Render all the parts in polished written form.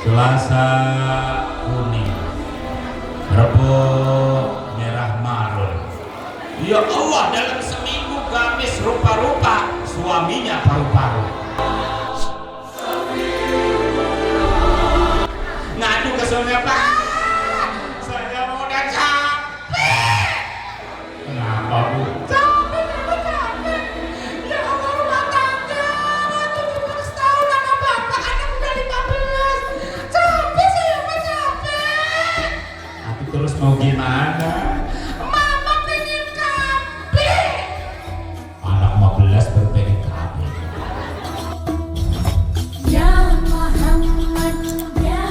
Selasa kuning, Rebo merah marun. Ya Allah, dalam seminggu gamis rupa-rupa, suaminya paru-paru. Ngadu ke suaminya, Pak, saya mau udah capek. Kenapa, Bu? Capek. Ya Allah, rumah tangga 17 tahun sama bapak, anak udah 15. Capek saya, Pak, capek. Tapi terus mau gimana? Mama pengen kabeh. Anak 15 baru pengen kabeh. Ya Muhammad, ya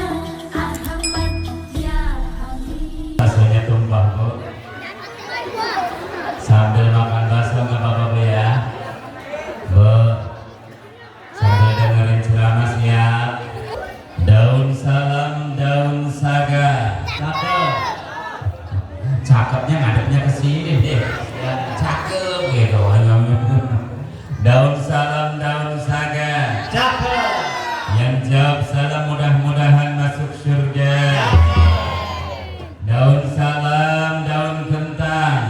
Ahmad, ya Habib. Baksonya tumpah, Bu. Sambil makan bakso nggak apa-apa, Bu, ya. Bu, sambil dengerin ceramah siap. Daun salam, daun saga. Cakep. Cakepnya ngadepnya ke sini deh. Ya, cakep gitu. Daun salam, daun saga. Cakep. Yang jawab salam mudah-mudahan masuk surga. Daun salam, daun kentang.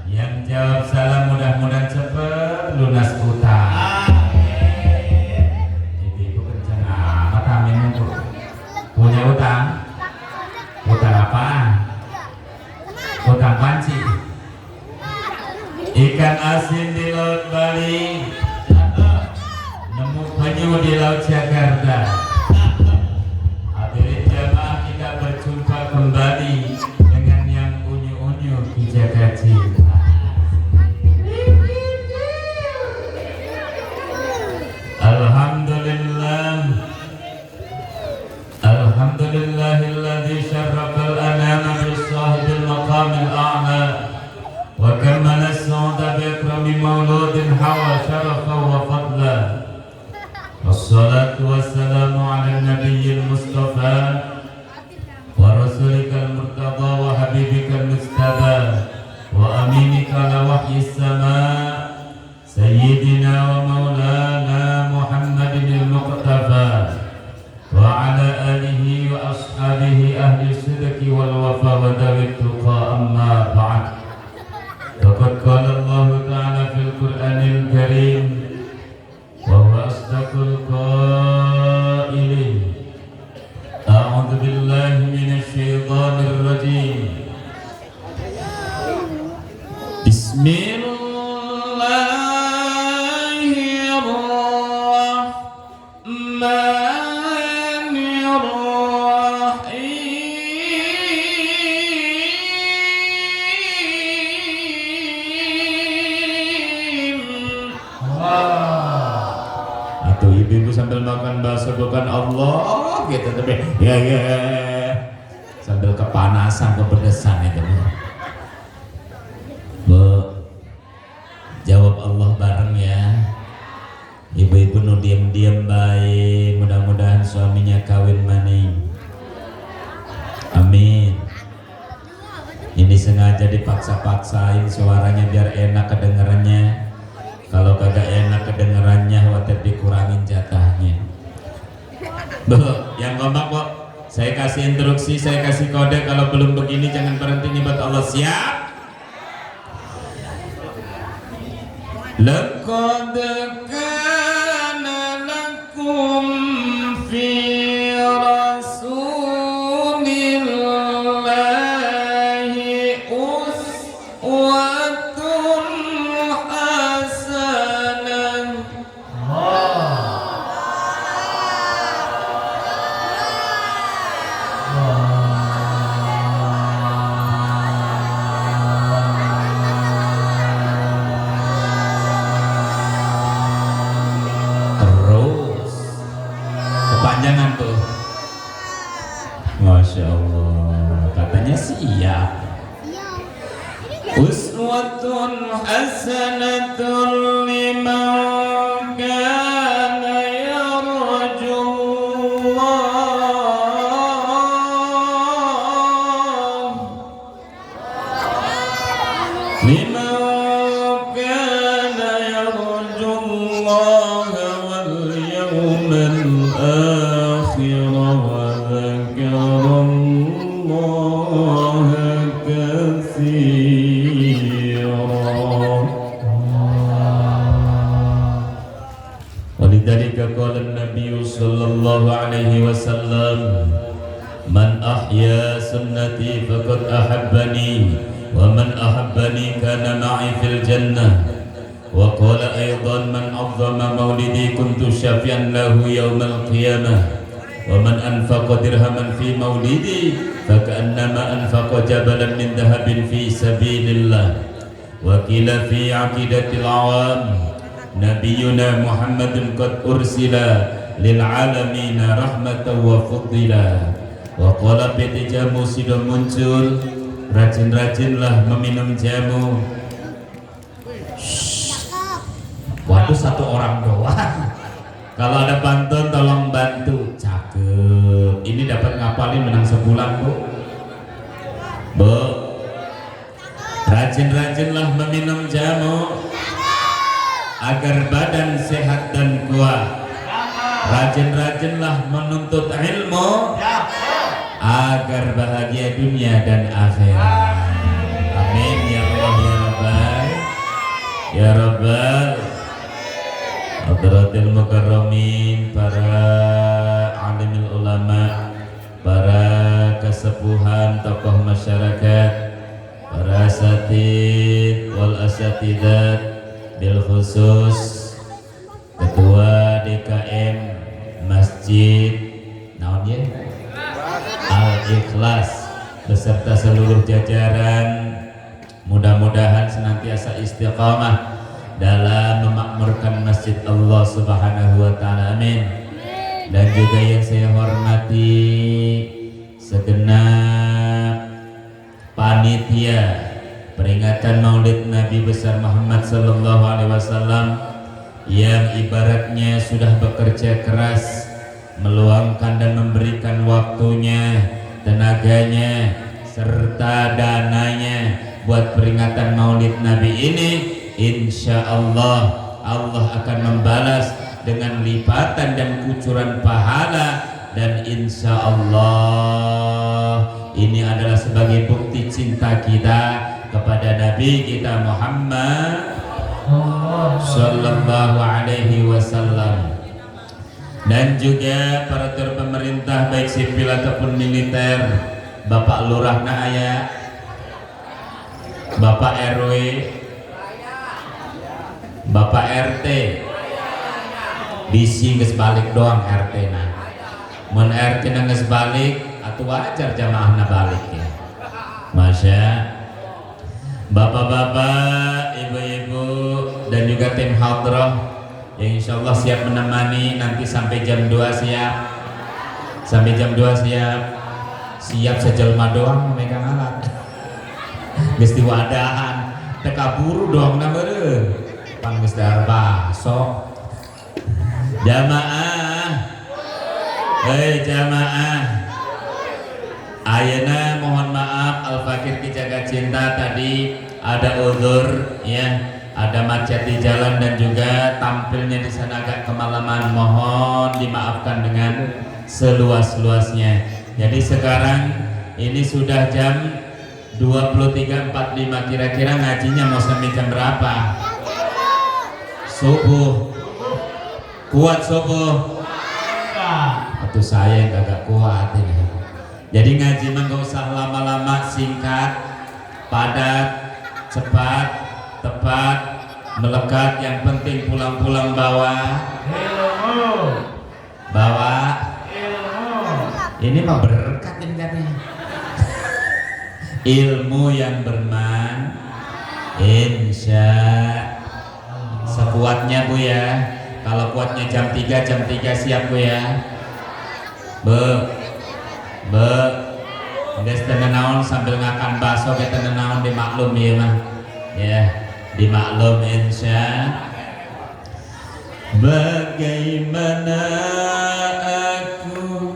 Yang jawab salam mudah-mudahan cepet lunas utang. Ibu kenceng amat amin, Bu. Punya utang? Utang apaan? Utang panci. Ikan asin di laut Bali, nemu penyu di laut Jakarta. Hadirin jamaah, kita berjumpa kembali dengan yang unyu-unyu dijaga cinta. Alhamdulillah, alhamdulillahilladzi syarrafal anama bisahibil maqamil a'la wa kammala as-su'uda bi akrami mauludin hawa syarafan wa fadla. Wassalatu wassalamu ala nabiyyil mustafa wa rasulikal murtada wa habibikal mustaba wa aminika la wahyis sama sayyidina wa maulana Muhammadin al-muqtafa wa ala alihi wa ashabihi ahli sidqi wal wafa wa dawit tuqa amma ba'd. Laqad qala Allah ta'ala fil Qur'anil Karim wa huwa asdaqul qailin. A'udzu billahi minasy syaithanir rajim. Itu ibu-ibu sambil makan bakso bukan Allah gitu, tapi ya sambil kepanasan, kepedesan itu. Bu, jawab Allah bareng ya. Ibu-ibu nu diam-diam baik, mudah-mudahan suaminya kawin maning. Amin. Ini sengaja dipaksa-paksain suaranya biar enak kedengarannya. Kalau kagak enak kedengarannya, wajar dikurangin jatahnya. Bu, yang ngomong kok, saya kasih instruksi, saya kasih kode. Kalau belum begini jangan berhenti nyebut Allah. Siap? Laqad kana lakum fi rasulillahi uswatun hasanah. Terus kepanjangan tuh, Masya Allah, katanya siap. Uswatun hasanatun liman kana yarjullah, liman kana yarjullah wal yawmal akhir. lidzalika qala an-nabiy sallallahu alaihi wasallam man ahya sunnati faqad ahabbani wa man ahabbani kana ma'i fil jannah wa qala aidan man 'azzama maulidi kuntu syafi'an lahu yaumal qiyamah wa man anfaqa dirhaman fi maulidi faka'annama anfaqa jabalan min dhahabin fi sabilillah. Wa qila fi aqidatil awam nabiyuna Muhammadun qad ursila lil alamin rahmatan wa fadila. Wa qala peti jamu sudah muncul, rajin-rajinlah meminum jamu. Waduh, satu orang doang. Kalau ada pantun tolong bantu. Cakep. Ini dapat ngapalin menang sebulan, Bu. Bu. Rajin-rajinlah meminum jamu agar badan sehat dan kuat. Rajin-rajinlah menuntut ilmu agar bahagia dunia dan akhirat. Amin ya Allah ya Rabbal ya Rabbal. Hadratil mukarramin, para alimul ulama, para kesepuhan tokoh masyarakat, para asatid wal asatidat, bil khusus ketua DKM Masjid naon ya Al-Ikhlas beserta seluruh jajaran, mudah-mudahan senantiasa istiqamah dalam memakmurkan masjid Allah Subhanahu wa taala. Amin. Dan juga yang saya hormati segenap panitia peringatan Maulid Nabi besar Muhammad sallallahu alaihi wasallam yang ibaratnya sudah bekerja keras meluangkan dan memberikan waktunya, tenaganya serta dananya buat peringatan Maulid Nabi ini. Insya Allah Allah akan membalas dengan lipatan dan kucuran pahala, dan insya Allah ini adalah sebagai bukti cinta kita kepada Nabi kita Muhammad sallallahu alaihi wasallam. Dan juga aparatur pemerintah baik sipil ataupun militer, Bapak Lurah Naaya, Bapak RW, Bapak RT, bisi geus balik doang RT na. Mun RT na geus balik, atuh wajar jamaahna balik ya. Masya. Bapak-bapak, ibu-ibu, dan juga tim hadrah yang insya Allah siap menemani nanti sampai jam 2 siap. Sampai jam 2 siap. Siap sejelma doang memegang alat. Geus diwadahan, teka buru doang na beureum. Pangges dahar baso. Jamaah, hei jamaah, ayeuna mohon maaf Al-Fakir Kijaga Cinta tadi ada uzur ya, ada macet di jalan dan juga tampilnya di sana agak kemalaman, mohon dimaafkan dengan seluas-luasnya. Jadi sekarang ini sudah jam 23.45, kira-kira ngajinya mau sampai jam berapa? Subuh. Kuat subuh? Atau saya yang agak kuat ini. Jadi ngaji mah gak usah lama-lama, singkat, padat, cepat, tepat, melekat. Yang penting pulang-pulang bawa ilmu. Bawa ilmu. Ini mah berkat ini katanya. Ilmu yang berman, insya sekuatnya Bu ya. Kalau kuatnya jam 3 siap Bu ya. Geus teu naon sambil ngakan bakso ge teu naon, dimaklum ieu mah. Ya, dimaklum insya. Bagaimana aku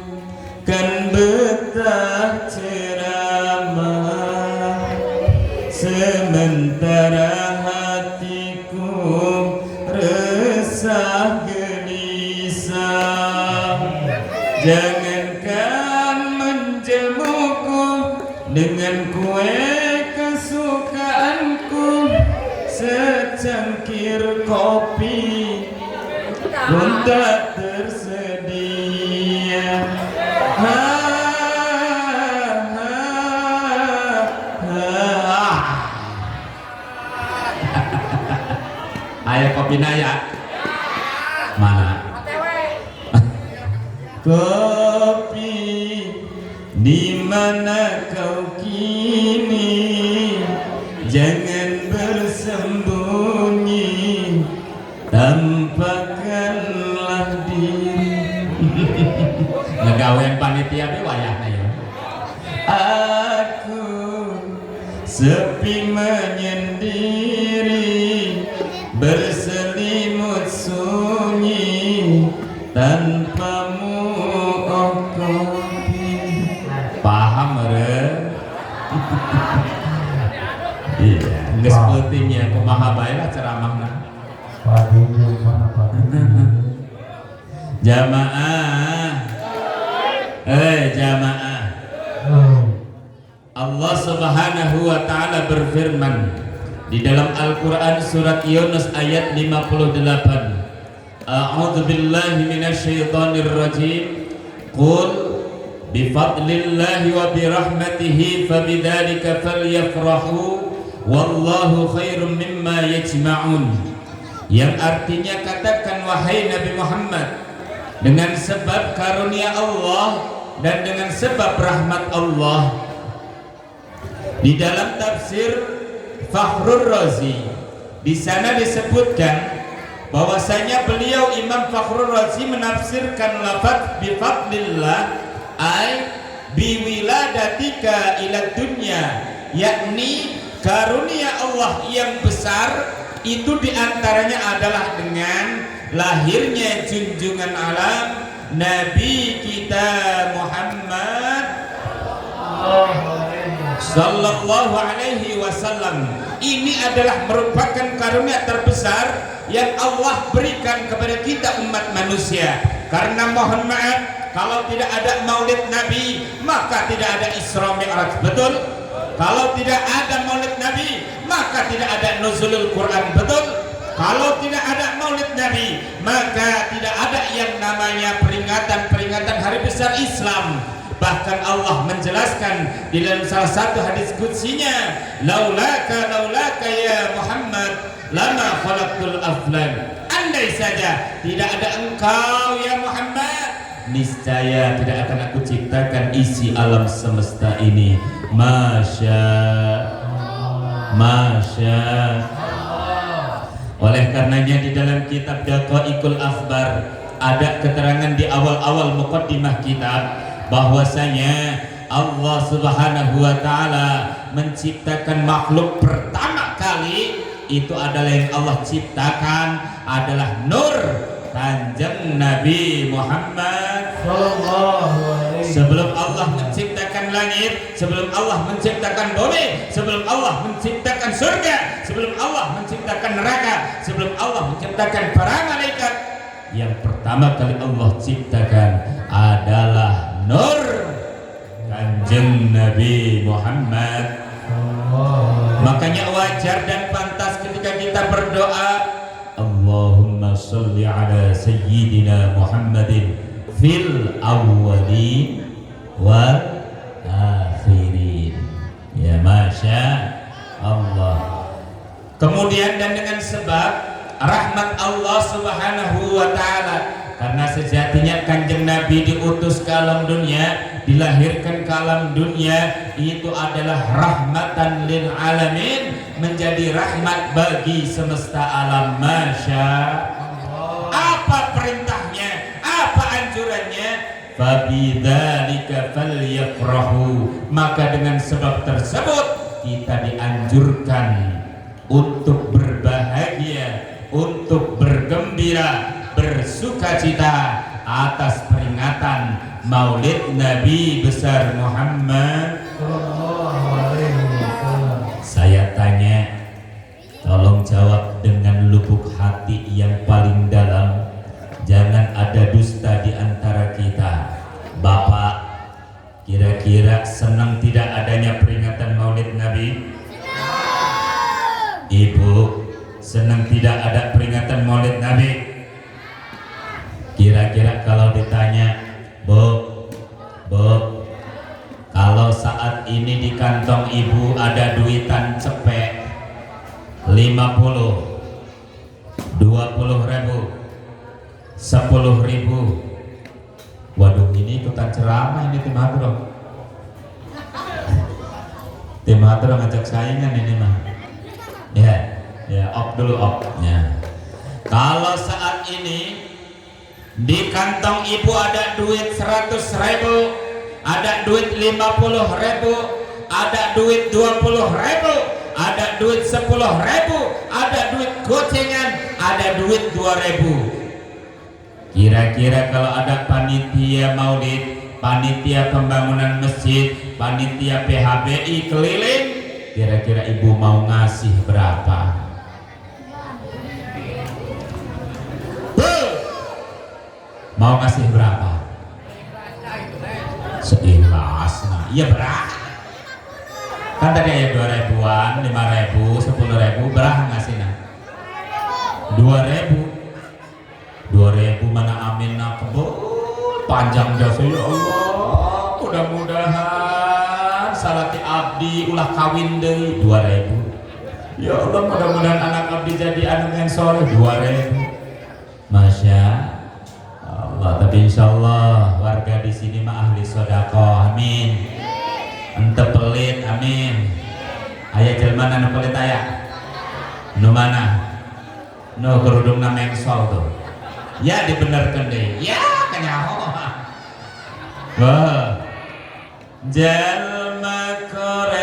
kan betah ceramah sementara resah gelisah. Jangankan menjamuku dengan kue kesukaanku, secangkir kopi pun tak tersedia. Ayo kopi naya mana? Kopi di mana kau kini? Jangan bersembunyi, tampakkanlah diri. Ngegawean panitia be wayahna ya. Aku sepi menyendiri, berselimut sunyi, tanpamu oh kopi. Paham re? Iya, geus peutingnya kumaha bae lah ceramahna. Jamaah, jamaah. Allah Subhanahu wa taala berfirman di dalam Al-Qur'an surat Yunus ayat 58. A'udzu billahi minasyaitonir rajim. Qul bifadlillahi wa birahmatihi fabidzalika falyafrahu wallahu khairum mimma yajma'un. Yang artinya katakan wahai Nabi Muhammad, dengan sebab karunia Allah dan dengan sebab rahmat Allah. Di dalam tafsir Fakhrur Razi di sana disebutkan bahwasanya beliau Imam Fakhrur Razi menafsirkan lafaz bifadlillah ay biwiladatika ila dunya, yakni karunia Allah yang besar itu diantaranya adalah dengan lahirnya junjungan alam Nabi kita Muhammad Sallallahu alaihi wasallam. Ini adalah merupakan karunia terbesar yang Allah berikan kepada kita umat manusia. Karena mohon maaf, kalau tidak ada maulid Nabi maka tidak ada Isra Mi'raj, betul? Kalau tidak ada maulid Nabi maka tidak ada nuzulul Quran, betul? Kalau tidak ada maulid Nabi maka tidak ada yang namanya peringatan hari besar Islam. Bahkan Allah menjelaskan di dalam salah satu hadis qudsinya, laulaka ya Muhammad lama khalaqtul aflan. Andai saja tidak ada engkau ya Muhammad, niscaya tidak akan aku ciptakan isi alam semesta ini. Masya Oleh karenanya di dalam kitab Daqaiqul Akhbar ada keterangan di awal-awal muqaddimah kitab bahwasanya Allah Subhanahu wa taala menciptakan makhluk pertama kali itu adalah yang Allah ciptakan adalah nur Kanjeng Nabi Muhammad sallallahu alaihi. Sebelum Allah menciptakan langit, sebelum Allah menciptakan bumi, sebelum Allah menciptakan surga, sebelum Allah menciptakan neraka, sebelum Allah menciptakan para malaikat, yang pertama kali Allah ciptakan adalah nur Kanjeng Nabi Muhammad. Makanya wajar dan pantas ketika kita berdoa, Allahumma sholli ala sayyidina Muhammadin fil awwalin wal akhirin. Ya masya Allah. Kemudian dan dengan sebab rahmat Allah Subhanahu wa taala, karena sejatinya Kanjeng Nabi diutus ke alam dunia, dilahirkan ke alam dunia, itu adalah rahmatan lil alamin, menjadi rahmat bagi semesta alam. Masya Allah. Apa perintahnya? Apa anjurannya? Fabidzalika falyafrahu. Maka dengan sebab tersebut kita dianjurkan untuk berbahagia, untuk bergembira, bersukacita atas peringatan Maulid Nabi besar Muhammad. Saya tanya, tolong jawab dengan lubuk hati yang paling dalam. Jangan ada dusta di antara kita. Bapak, kira-kira senang tidak adanya peringatan Maulid Nabi? Ibu, senang tidak ada peringatan Maulid Nabi? Kira-kira kalau ditanya, Bu, kalau saat ini di kantong ibu ada duitan cepek 50, 20 ribu, 10 ribu. Waduh, ini ikutan ceramah ini tim hadroh. Tim hadroh ngajak saingan ini mah. Ya, op dulu opnya. Kalau saat ini di kantong ibu ada duit 100 ribu, ada duit 50 ribu, ada duit 20 ribu, ada duit 10 ribu, ada duit gocengan, ada duit 2 ribu. Kira-kira kalau ada panitia maulid, panitia pembangunan masjid, panitia PHBI keliling, kira-kira ibu mau ngasih berapa? Mau ngasih berapa? Seikhlasnya. Iya berapa? Kan tadi ya 2 ribuan, 5 ribu, 10 ribu, berapa ngasihnya? 2 ribu. 2 ribu mana amin nak kebun panjang jasa ya Allah. Mudah-mudahan salati abdi ulah kawin deh 2 ribu. Ya Allah, mudah-mudahan anak abdi jadi anu yang soleh 2 ribu. Masya Allah, tapi insya Allah warga di sini mah ahli sodako, amin. Ente pelit, amin. Ayah jelma anu pelit ayah. Nu mana? Nu kerudung na mengsol tuh. Ya dibenerkan deh. Ya kenyaho. Wah. Jelma koret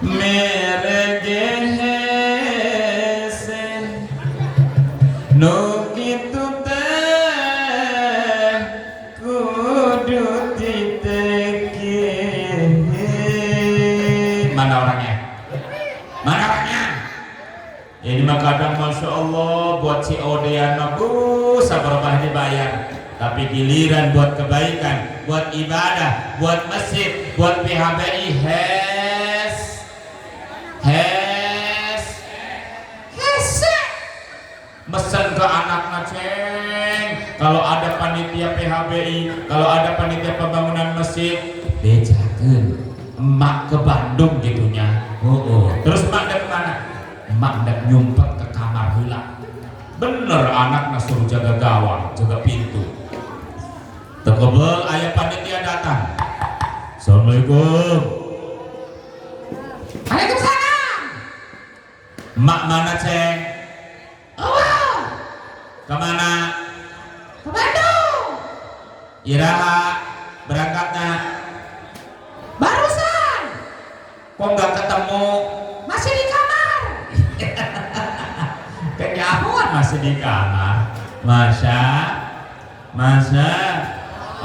meregesen nu kitu teh kudu diteki. Mana orangnya? Mana orangnya? Ini mah kadang Masya Allah buat si Odean mah sabar dibayar, tapi giliran buat kebaikan, buat ibadah, buat masjid, buat PHBI mesen ke anaknya ceng. Kalau ada panitia PHBI, kalau ada panitia pembangunan masjid, bejakeun emak ke Bandung gitunya. Terus emak dari mana? Emak dak nyumpet ke kamar heula. Bener anak suruh jaga gawang, jaga pintu. Tekebel ayah panitia datang. Assalamualaikum. Waalaikumsalam. Emak mana ceng? Kemana? Ke Bandung. Iraha berangkatnya barusan. Kok nggak ketemu? Masih di kamar. Kenyahuan masih di kamar. Masa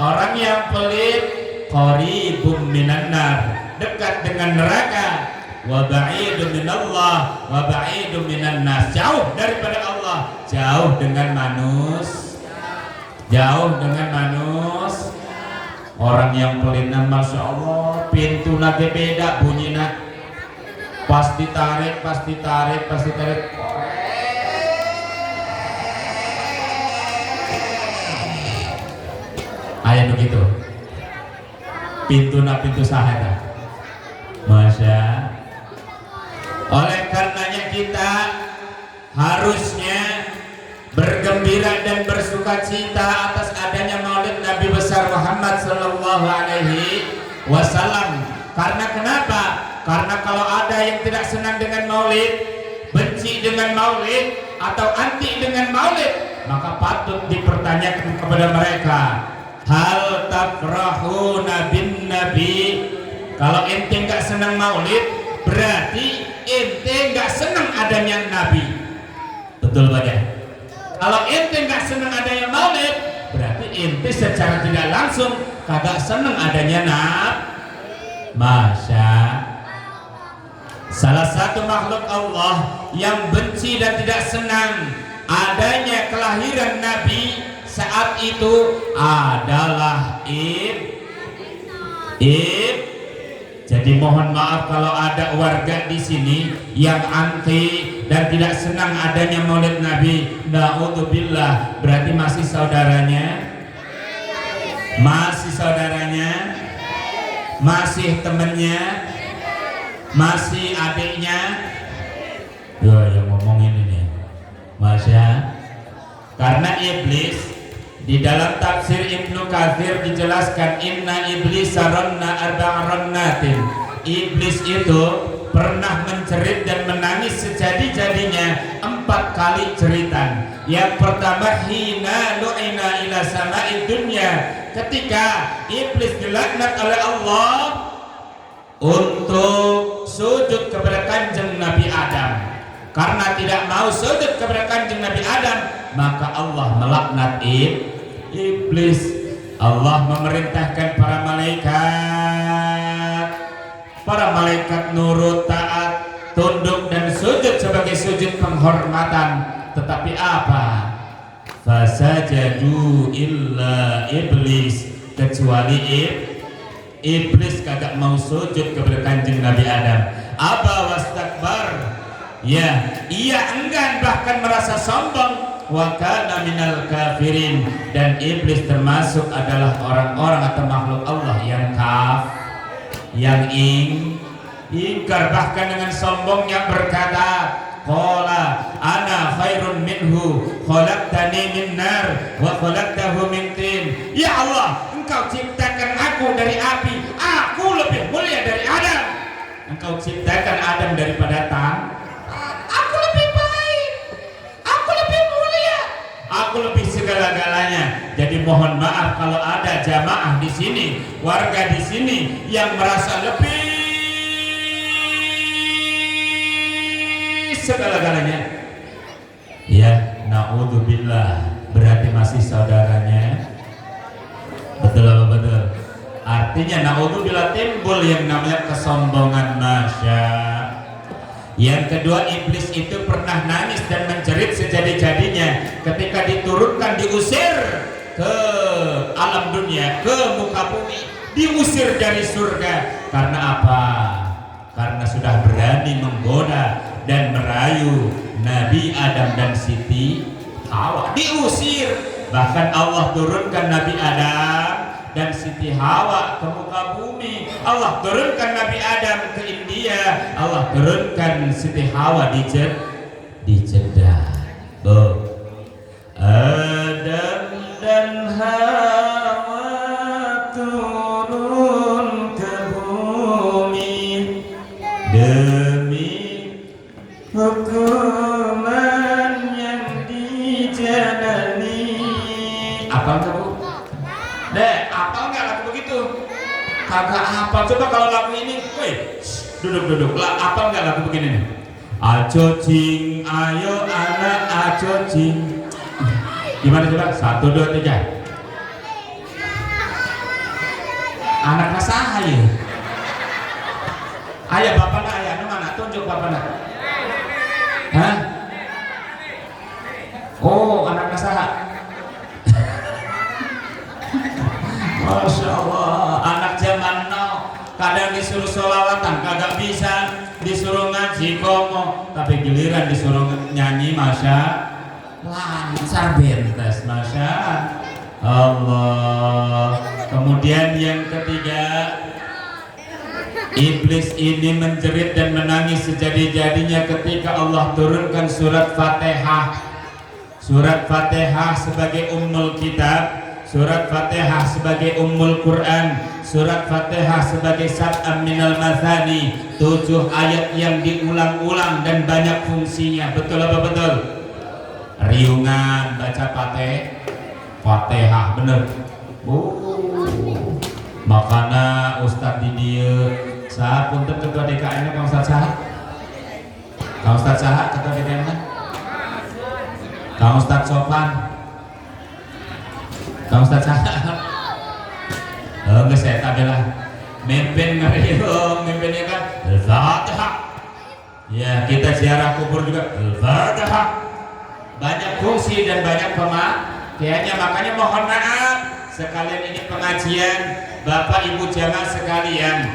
orang yang pelit qaribum minan nar, dekat dengan neraka. Wa ba'idun minallah wa ba'idun minan nas, jauh daripada Allah, jauh dengan manus. Orang yang pelinan Masya Allah pintu nage beda bunyinya, pas ditarik ayah begitu pintu sahada. Masya. Oleh karenanya kita harusnya bergembira dan bersukacita atas adanya maulid Nabi besar Muhammad sallallahu alaihi wasallam. Karena kenapa? Karena kalau ada yang tidak senang dengan maulid, benci dengan maulid, atau anti dengan maulid, maka patut dipertanyakan kepada mereka, hal tafrahuna bin nabi. Kalau ente nggak senang maulid, berarti ente nggak senang adanya nabi. Betul Pak? Kalau ente nggak senang adanya maulid, berarti ente secara tidak langsung kagak senang adanya Masya. Salah satu makhluk Allah yang benci dan tidak senang adanya kelahiran Nabi saat itu adalah Jadi mohon maaf kalau ada warga di sini yang anti dan tidak senang adanya maulid Nabi, na'udzubillah, berarti masih saudaranya? Masih saudaranya? Masih temennya? Masih adiknya? Yang ngomongin ini Masya. Karena iblis di dalam tafsir Ibnu Katsir dijelaskan, inna iblis saronna arba'aronnatin. Iblis itu pernah mencerit dan menangis sejadi-jadinya 4 kali ceritan. Yang pertama, hina lu'ina ila sama'id dunya, ketika iblis dilaknat oleh Allah untuk sujud kepada kanjeng Nabi Adam. Karena tidak mau sujud kepada kanjeng Nabi Adam, maka Allah melaknat iblis. Allah memerintahkan para malaikat nurut, taat, tunduk dan sujud sebagai sujud penghormatan. Tetapi apa? Fasajadu illa iblis, kecuali iblis kagak mau sujud kepada kanjeng Nabi Adam. Aba wastakbar, ya, ia enggan bahkan merasa sombong. Wa kana minal kafirin, dan iblis termasuk adalah orang-orang atau makhluk Allah yang ingkar, bahkan dengan sombongnya berkata, qala ana khairun minhu khalaqtani min nar wa khalaqtahu min tin. Ya Allah, engkau ciptakan aku dari api, aku lebih mulia dari Adam. Engkau ciptakan Adam daripada aku lebih baik, aku lebih mulia, aku lebih segala-galanya. Jadi mohon maaf kalau ada jamaah di sini, warga di sini yang merasa lebih segala-galanya, ya, na'udzubillah, berarti masih saudaranya. Betul apa betul? Artinya na'udzubillah timbul yang namanya kesombongan. Masya. Yang kedua, iblis itu pernah nangis dan menjerit sejadi-jadinya ketika diturunkan, diusir ke alam dunia, ke muka bumi, diusir dari surga. Karena apa? Karena sudah berani menggoda dan merayu Nabi Adam dan Siti Hawa, diusir. Bahkan Allah turunkan Nabi Adam dan Siti Hawa ke muka bumi. Allah turunkan Nabi Adam ke India, Allah turunkan Siti Hawa di Jeddah. Adam dan Hawa turun ke bumi demi hukuman yang dijalani. Apal nggak bu? Apal nggak lagu begitu? Kagak apal. Coba kalau lagu ini, duduk. Apal nggak lagu begini? Ajo cing, ayo anak ajo cing. Gimana coba? 1, 2, 3. Anak nasaha ya? Ayah bapak nak, ayah mana? Tunjuk bapak nak. Hah? Oh, anak nasaha. Masya Allah, anak zaman now. Kadang disuruh sholawatan kagak bisa, disuruh ngaji komo, tapi giliran disuruh nyanyi masya lancar bentes. Masya Allah. Kemudian yang ketiga, iblis ini menjerit dan menangis sejadi-jadinya ketika Allah turunkan surat Fatihah. Surat Fatihah sebagai ummul kitab, surat Fatihah sebagai ummul Quran, surat Fatihah sebagai sab'am minal mathani, 7 ayat yang diulang-ulang dan banyak fungsinya. Betul apa betul? Riungan baca Fatihah, bener. Makanya Ustadz di dia sah punten ketua DKN Kang Ustadz Saha. Kang Ustadz Saha ketua DKN. Kang Ustadz Sopan. Kang Ustadz Saha. Enggak, saya tak lah. Mimpin ngeriung, mimpinnya kan Al-Fatihah. Ya, kita ziarah kubur juga Al-Fatihah. Banyak fungsi dan banyak pemakaiannya. Makanya mohon maaf, sekalian ini pengajian Bapak Ibu jamaah sekalian,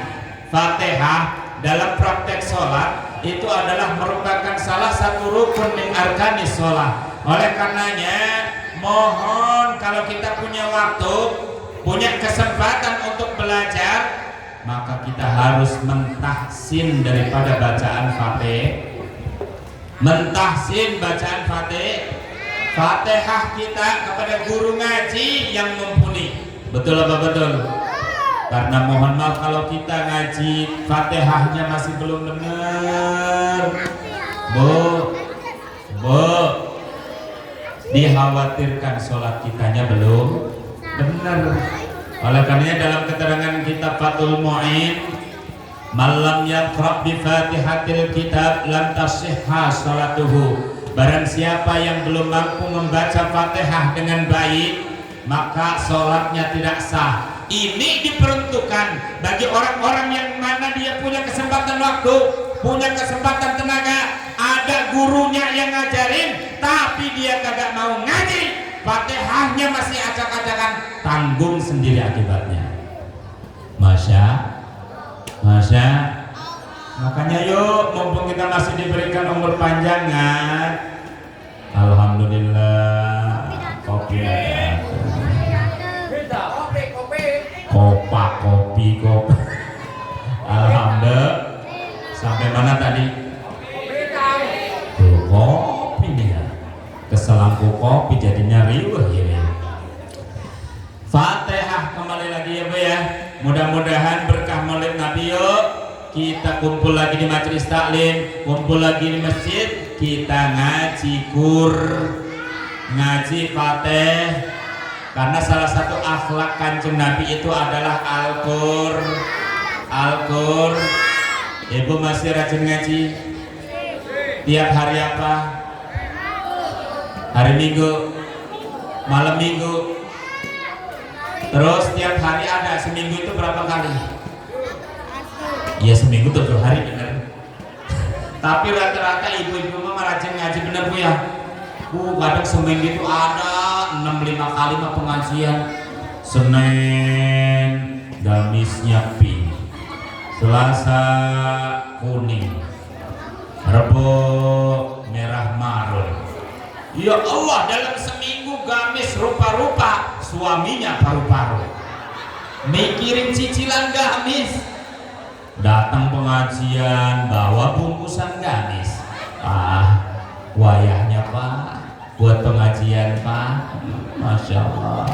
Fatihah dalam praktek sholat itu adalah merupakan salah satu rukun min arkanis sholat. Oleh karenanya mohon kalau kita punya waktu, punya kesempatan untuk belajar, maka kita harus mentahsin daripada bacaan Fatihah. Mentahsin bacaan Fatihah kita kepada guru ngaji yang mumpuni. Betul apa betul? Karena mohon maaf kalau kita ngaji Fatihahnya masih belum benar, Bu, dikhawatirkan sholat kitanya belum benar. Oleh karenanya dalam keterangan kitab Fathul Mu'in, malam yaqra' bi Fatihatil kitab lam tasihha sholatuhu. Barang siapa yang belum mampu membaca Fatihah dengan baik, maka sholatnya tidak sah. Ini diperuntukkan bagi orang-orang yang mana dia punya kesempatan waktu, punya kesempatan tenaga, ada gurunya yang ngajarin, tapi dia kagak mau ngaji, Fatihahnya masih acak-acakan, tanggung sendiri akibatnya. Masya. Makanya yuk, mumpung kita masih diberikan umur panjangan, alhamdulillah, kopi ada. Kopi. Alhamdulillah. Sampai mana tadi? Tuh, kopi nih ya. Keselangku kopi jadinya riweh ya. Fatihah kembali lagi ya Bu ya. Mudah-mudahan berkah maulid Nabi yuk. Kita kumpul lagi di majelis taklim, kumpul lagi di masjid, kita ngaji Fatihah. Karena salah satu akhlak Kanjeng Nabi itu adalah Al-Qur. Ibu masih rajin ngaji? Tiap hari apa? Hari Minggu, malam Minggu. Terus tiap hari ada, seminggu itu berapa kali? Ya seminggu 7 hari bener. Tapi rata-rata ibu-ibu mah rajin ngaji bener Bu ya. Kadang seminggu itu ada 6-5 kali mah pengajian. Senin gamisnya pink, Selasa kuning, Rebo merah marun. Ya Allah, dalam seminggu gamis rupa-rupa, suaminya paru-paru. Mikirin cicilan gamis. Datang pengajian bawa bungkusan gamis. Wayahnya Pak, buat pengajian Pak, Masya Allah.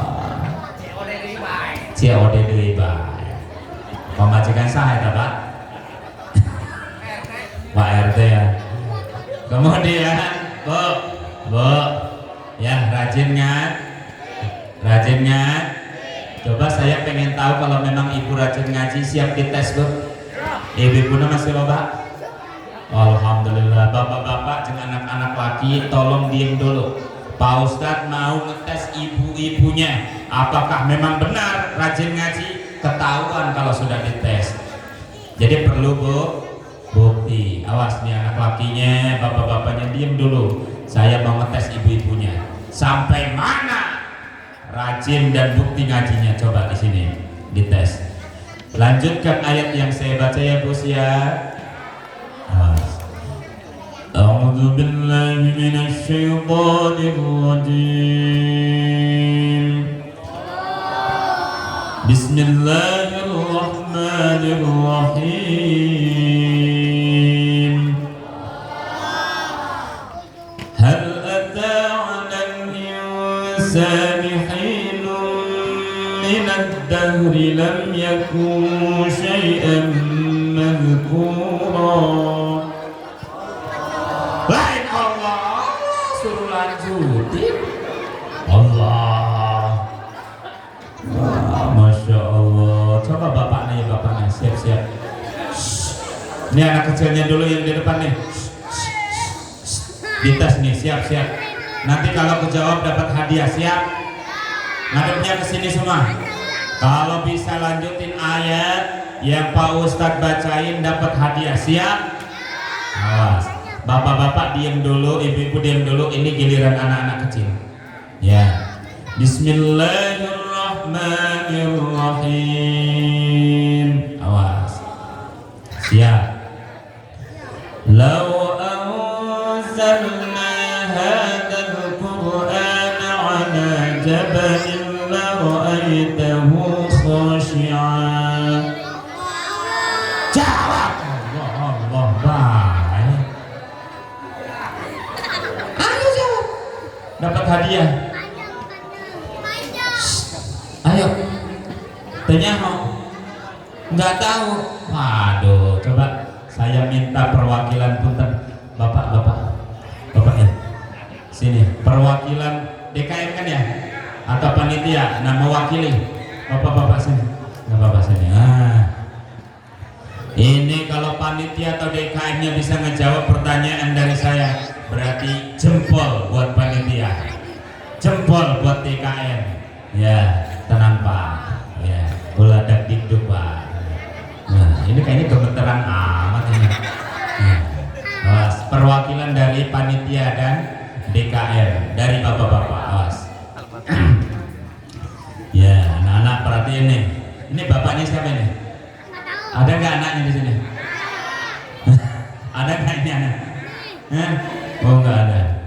COD deui bae. Pemajikan saha eta Pak? Pak RT ya. Kemudian Bu, ya rajinnya. Coba saya pengen tahu kalau memang ibu rajin ngaji, siap dites Bu. Ibu masih loba? Alhamdulillah. Bapak-bapak dengan anak-anak laki tolong diem dulu. Pak Ustadz mau ngetes ibu-ibunya apakah memang benar rajin ngaji. Ketahuan kalau sudah dites. Jadi perlu Bu bukti. Awas nih anak lakinya, bapak-bapaknya diem dulu. Saya mau ngetes ibu-ibunya sampai mana rajin dan bukti ngajinya. Coba di sini dites. Lanjutkan ayat yang saya baca ya Gus ya. A'udzu billahi minasy syaithanir rajim. Bismillahirrahmanirrahim. Hal ata 'alal insani hinun minad dahri lam yakun syai'an madhkura. Lain Allah suruh lanjutin. Allah. Masya Allah. Coba bapaknya siap-siap. Ini anak kecilnya dulu yang di depan nih. Dites nih, siap-siap. Nanti kalau kejawab dapat hadiah, siap. Ngadepnya ke sini semua. Kalau bisa lanjutin ayat yang Pak Ustadz bacain dapat hadiah, siap. Awas. Bapak-bapak diam dulu, ibu-ibu diam dulu. Ini giliran anak-anak kecil. Ya. Bismillahirrahmanirrahim. Awas. Siap. Lau anzalna hadzal Qur'ana 'ala jabalin la ra'aitahu khashi'an. Jawab. Allah baik. Ayo jawab. Dapat hadiah. Ayo. Tanya mau. Nggak tahu. Waduh, coba saya minta perwakilan punten. Bapak ya. Sini, perwakilan DKM kan ya? Atau panitia, nah mewakili. Bapak sini. Nggak bapak sini. Ini kalau panitia atau DKM-nya bisa ngejawab pertanyaan dari saya, berarti jempol buat panitia, jempol buat DKM. Ya, tenang Pak. Ya, bola dikduk Pak. Nah, ini kayaknya gemeteran amat ini. Awas, perwakilan dari panitia dan DKM dari bapak-bapak. Awas. Ya, anak-anak perhatiin nih. Ini bapaknya siapa nih? Ada nggak anaknya di sini? Ada nggak ini anak? Oh nggak ada.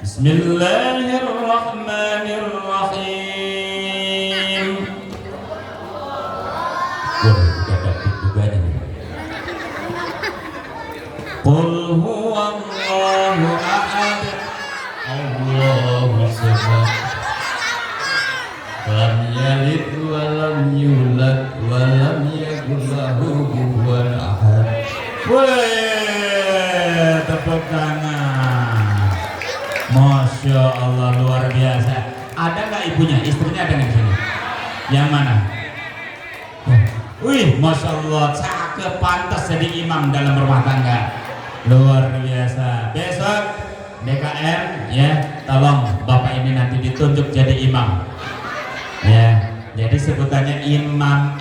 Bismillahirrahmanirrahim. Wah, udah dapet juga nih. Qul huwallahu ahad, Allahu samad, lam yalid wa lam yulad wa lam yakul lahu kufuwan ahad. Wih, tepuk tangan. Masya Allah, luar biasa. Ada nggak ibunya? Istrinya ada nggak di sini? Yang mana? Wih, Masya Allah, cakep, pantas jadi imam dalam rumah tangga. Luar biasa. Besok DKM ya, tolong bapak ini nanti ditunjuk jadi imam. Ya, jadi sebutannya Imam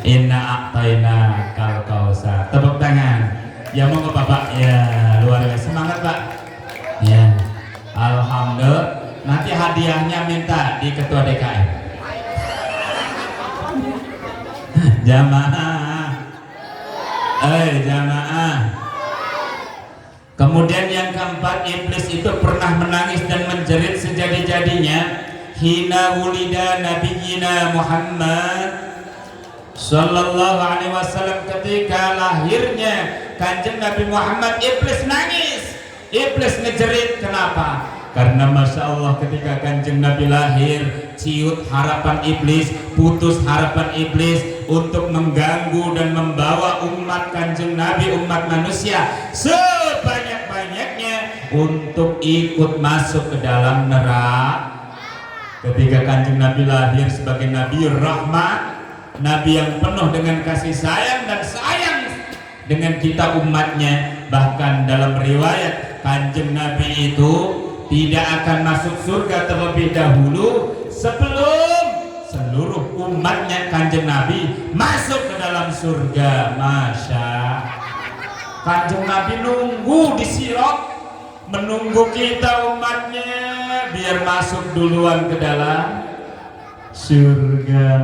Inna a'taina kal kausar. Tepuk tangan. Ya mau ke bapak. Ya, luar biasa. Semangat Pak. Ya, alhamdulillah. Nanti hadiahnya minta di ketua DKM. Jamaah. Jamaah. Kemudian yang keempat, iblis itu pernah menangis dan menjerit sejadi-jadinya hina wulida nabiyina Muhammad sallallahu alaihi wasallam. Ketika lahirnya Kanjeng Nabi Muhammad, iblis nangis, iblis ngejerit. Kenapa? Karena Masya Allah, ketika Kanjeng Nabi lahir, ciut harapan iblis, putus harapan iblis untuk mengganggu dan membawa umat Kanjeng Nabi, umat manusia sebanyak-banyaknya untuk ikut masuk ke dalam neraka. Ketika Kanjeng Nabi lahir sebagai Nabi Rahmat, Nabi yang penuh dengan kasih sayang dan sayang dengan kita umatnya. Bahkan dalam riwayat, Kanjeng Nabi itu tidak akan masuk surga terlebih dahulu sebelum seluruh umatnya Kanjeng Nabi masuk ke dalam surga. Masya Kanjeng Nabi nunggu di Sirat, menunggu kita umatnya biar masuk duluan ke dalam surga.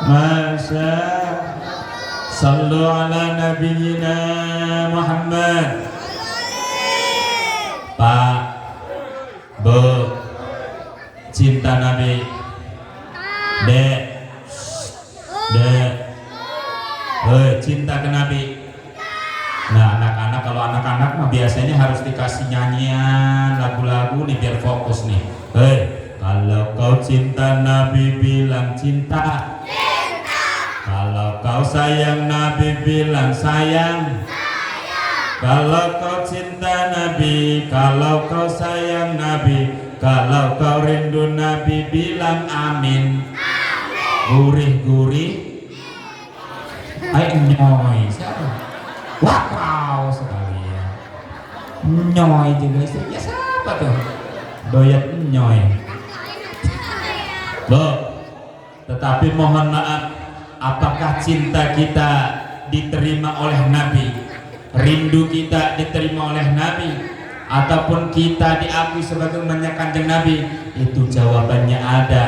Masya sallu ala nabiyyina Muhammad. Pak, Bu, cinta Nabi. Dek, cinta ke Nabi. Nah, anak-anak, kalau anak-anak mah biasanya harus dikasih nyanyian, lagu-lagu nih biar fokus nih. Kalau kau cinta Nabi bilang cinta. Kalau kau sayang Nabi bilang sayang. Kalau kau cinta Nabi, kalau kau sayang Nabi, kalau kau rindu Nabi bilang amin. Gurih-gurih. Ayo nyoy. Wow sekali ya. Nyoy juga istrinya siapa tuh? Doyat nyoy. Tetapi mohon maaf, apakah cinta kita diterima oleh Nabi? Rindu kita diterima oleh Nabi? Ataupun kita diakui sebagai umatnya Kanjeng Nabi? Itu jawabannya ada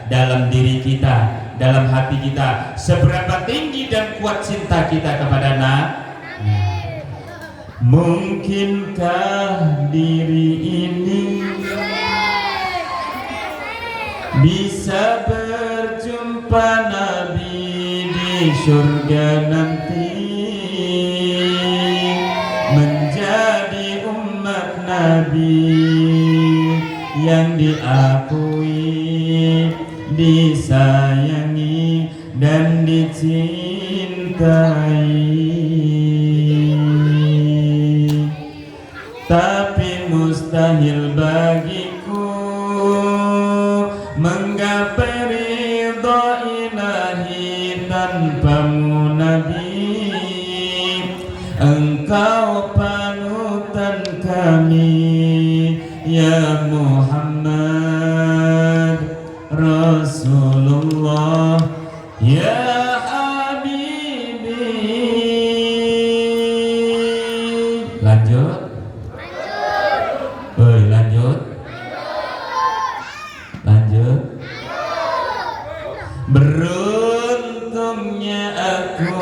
dalam diri kita, dalam hati kita, seberapa tinggi dan kuat cinta kita kepada mungkinkah diri ini bisa berjumpa Nabi di surga nanti, menjadi umat Nabi yang diakui, disayangi dan dicintai. Tapi mustahil bagiku menggapai ridha ilahi tanpamu Nabi. Engkau panutan kami ya Muhammad Rasulullah ya Habibi. Lanjut. Lanjut. Beruntungnya aku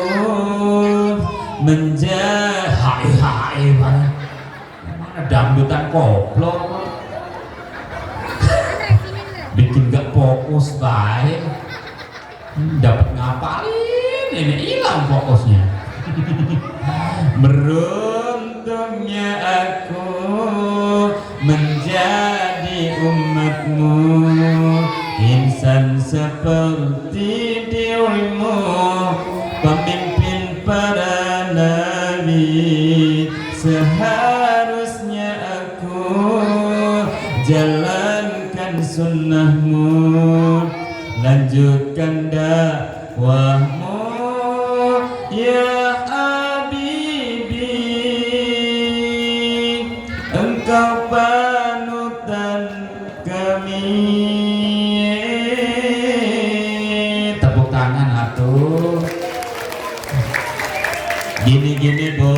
menjadi mana dangdutan koplo bikin gak fokus baik, dapat ngapalin ini hilang fokusnya. Beruntungnya aku menjadi umatmu, insan seperti dirimu, pemimpin para nabi. Seharusnya aku jalankan sunnahmu, lanjutkan dakwahmu ya Habibi. Engkau panutan kami. Tepuk tangan atuh. Gini Bu,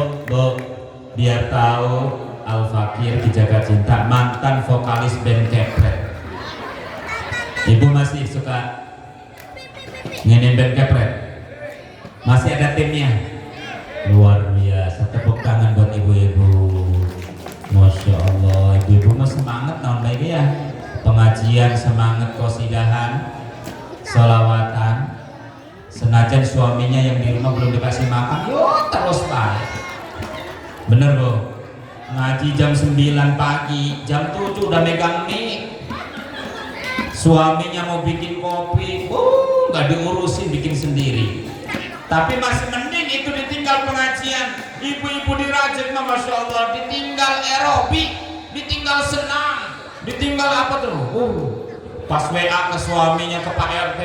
biar tahu Al Fakir Dijaga Cinta mantan vokalis band Kepret. Ibu masih suka nginin band Kepret? Masih ada timnya? Luar biasa, tepuk tangan buat ibu-ibu. Masya Allah, ibu-ibu mah semangat tahun lagi ya. Pengajian semangat, qosidahan, sholawatan. Senajan suaminya yang di rumah belum dikasih makan, yo terus baik. Bener Bu, ngaji jam 9 pagi, jam 7 udah megang mic. Suaminya mau bikin kopi, nggak diurusin, bikin sendiri. Tapi masih mending itu ditinggal pengajian. Ibu-ibu di Rajab, Masya Allah, ditinggal aerobik, ditinggal senam, ditinggal apa tuh? Pas WA ke suaminya, ke Pak RT,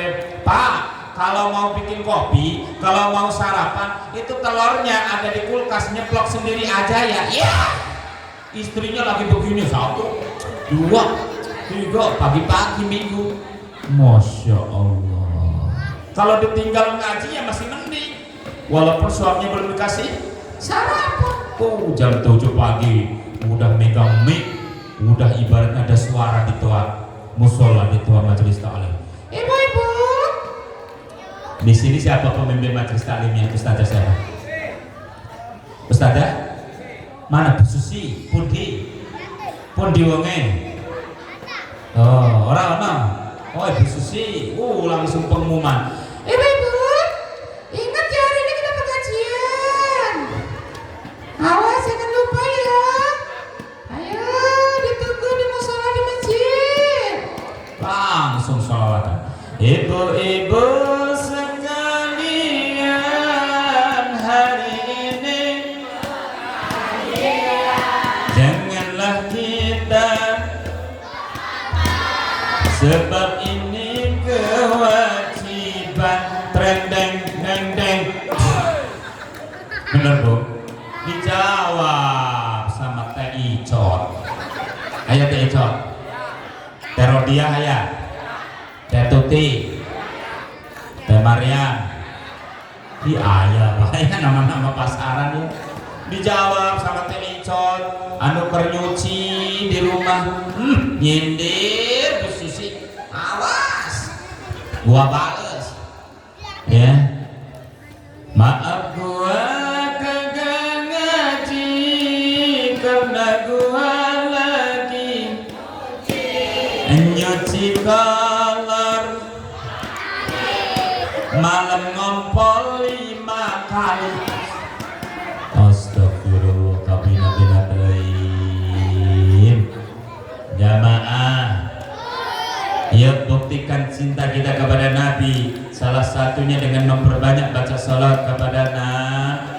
Pak, kalau mau bikin kopi, kalau mau sarapan, itu telurnya ada di kulkas, nyeplok sendiri aja ya. Ya, istrinya lagi begini, 1, 2, 3, pagi-pagi minggu. Masya Allah. Kalau ditinggal ngaji ya masih mending, walaupun suaminya belum dikasih sarapan. Jam 7 pagi udah megang mic, udah ibarat ada suara di tua musola, di tua majelis taklim. Ibu-ibu, di sini siapa pemimpin majelis taklimnya? Ustazah siapa? Ustazah? Mana Bu Susi? Pundi wonge? Oh, orang. Oh, Ibu Susi. Langsung pengumuman. Ibu-ibu, ingat ya hari ini kita pengajian. Awas jangan lupa ya. Ayo ditunggu di musola di masjid. Langsung sholawatan. Ibu-ibu sekalian, hari ini janganlah kita, sebab ini kewajiban. Trendeng. Bener Bu? Dijawab sama Teh Icot. Ayo Teh Icot, Teh Rodia aya, Teh Tuti, Teh Mariam. Di ayah nama-nama pasaran ya. Dijawab sama Teh Icot, anu kernyuci di rumah, nyindir Bu Susi. Awas, gua bales. nyuci kolor, malam ngompol 5 kali. Astagfirullah, kabina-bina-bina. Jamaah, yuk buktikan cinta kita kepada Nabi. Salah satunya dengan memperbanyak baca salat kepada Nabi.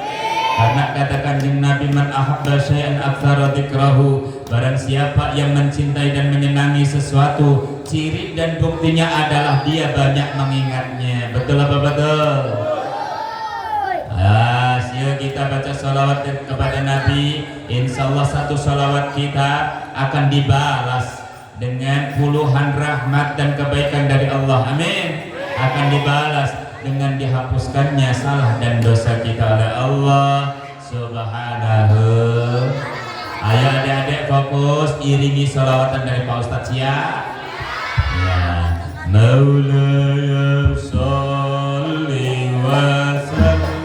Karena kata Kanjeng Nabi, man ahabba syai'an aktsara dzikrahu, barang siapa yang mencintai dan menyenangi sesuatu, ciri dan buktinya adalah dia banyak mengingatnya. Betul apa betul? Yuk kita baca salawat kepada Nabi. Insya Allah satu salawat kita akan dibalas dengan puluhan rahmat dan kebaikan dari Allah. Amin. Akan dibalas dengan dihapuskannya salah dan dosa kita oleh Allah Subhanahu. Ayo adik-adik fokus, iringi salawatan dari Pak Ustadz ya. Maulaya sholli wa sallim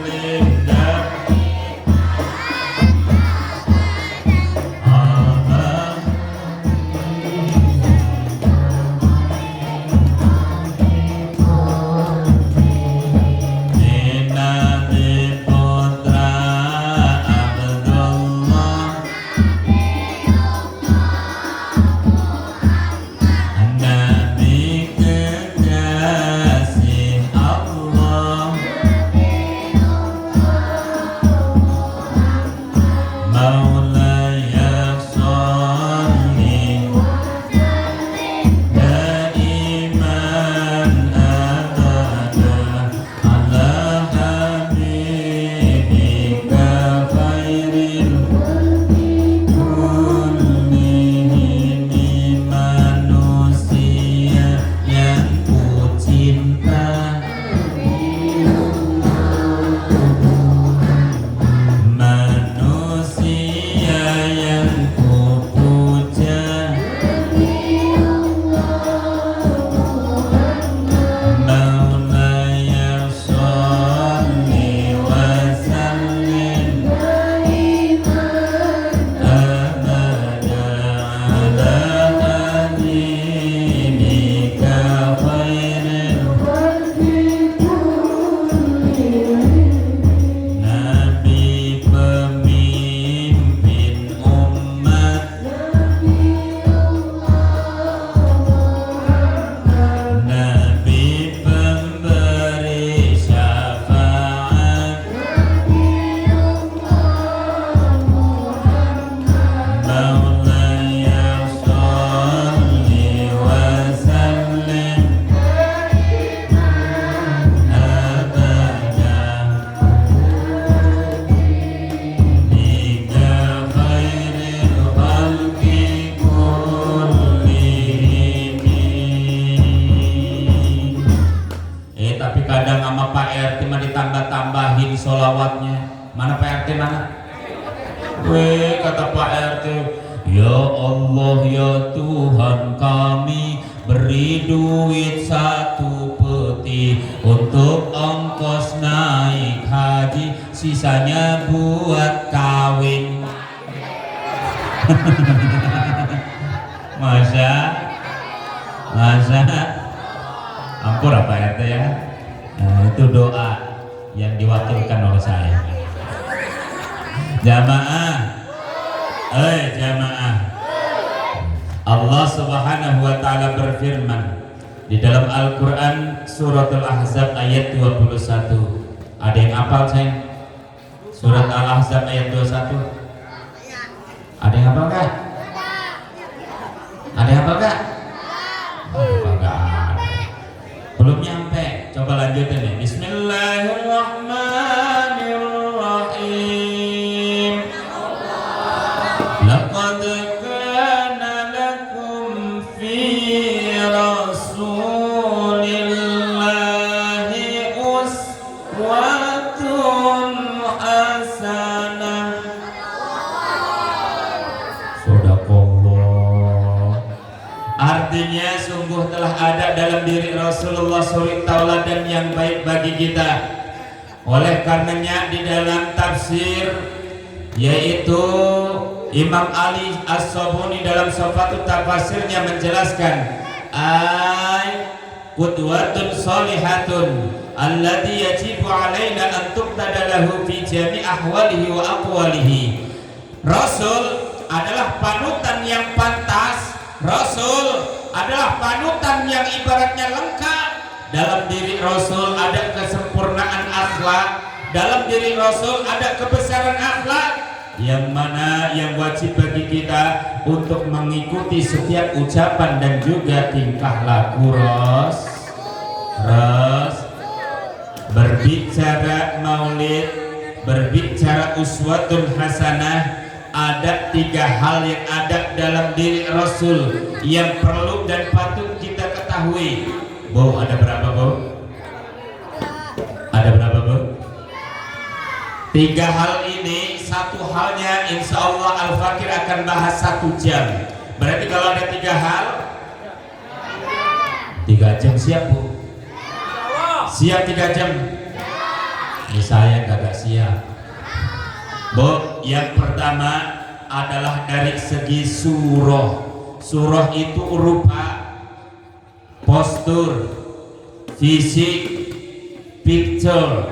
ditambah-tambahin sholawatnya. Mana Pak RT mana? Weh, kata Pak RT, ya Allah ya Tuhan kami, beri duit 1 peti untuk ongkos naik haji, sisanya buat kawin. Masa ampun Pak RT ya. Nah, itu doa yang diwakilkan oleh saya. Jamaah, jamaah. Allah Subhanahu wa taala berfirman di dalam Al-Qur'an surat Al-Ahzab ayat 21. Ada yang hafal saya? Surat Al-Ahzab ayat 21. Ada yang hafal enggak? Ada yang hafal enggak? Belum nyampe. Coba lanjutin nih. Bismillahirrahmanirrahim. Laqad kana lakum fi Rasulillahi uswatun hasanah. Sadaqallah. Artinya sungguh telah ada dalam diri Rasulullah suri tauladan yang baik bagi kita. Oleh karenanya di dalam tafsir, yaitu Imam Ali As-Sabuni dalam Safatut Tafasirnya menjelaskan ay qudwatun sholihatun alladhi yajibu alaina an tuqtada lahu fi jami' ahwalihi wa aqwalihi. Rasul adalah panutan yang pantas, Rasul adalah panutan yang ibaratnya lengkap. Dalam diri Rasul ada kesempurnaan akhlak, dalam diri Rasul ada kebesaran akhlak, yang mana yang wajib bagi kita untuk mengikuti setiap ucapan dan juga tingkah laku berbicara maulid, berbicara uswatun hasanah. Ada 3 hal yang ada dalam diri Rasul yang perlu dan patut kita ketahui. Bu, ada berapa Bu? Ada berapa Bu? 3 hal ini, satu halnya insya Allah Al-Fakir akan bahas 1 jam. Berarti kalau ada 3 hal 3 jam siap Bu? Siap 3 jam? Ini saya kagak siap Bu. Yang pertama adalah dari segi surah. Surah itu rupa, postur, fisik, picture.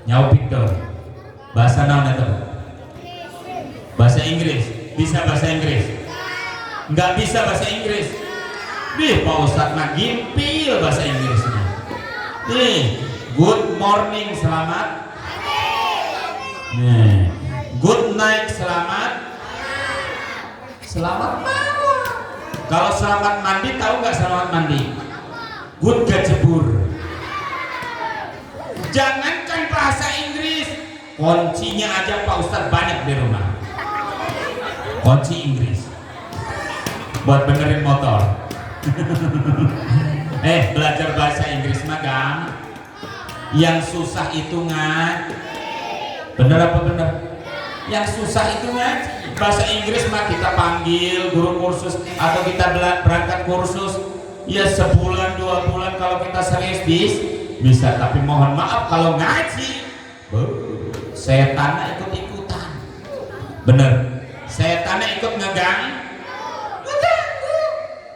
Nyau picture bahasa naon itu? Bahasa Inggris. Bisa bahasa Inggris? Nggak bisa bahasa Inggris. Nih Pak Ustadz mah gimpil bahasa Inggrisnya. Nih, good morning selamat. Nih, good night selamat. Selamat malam. Kalau selamat mandi tahu nggak selamat mandi? Good gajebur. Jangankan bahasa Inggris, kuncinya aja Pak Ustadz banyak di rumah. Kunci Inggris buat benerin motor. Belajar bahasa Inggris mah gampang. Yang susah itu bener apa bener? Yang susah itu ngaji. Bahasa Inggris mah kita panggil guru kursus atau kita berangkat kursus ya sebulan 2 bulan kalau kita serius bisa. Tapi mohon maaf kalau ngaji setannya ikut-ikutan. Bener, setannya ikut ngeganggu.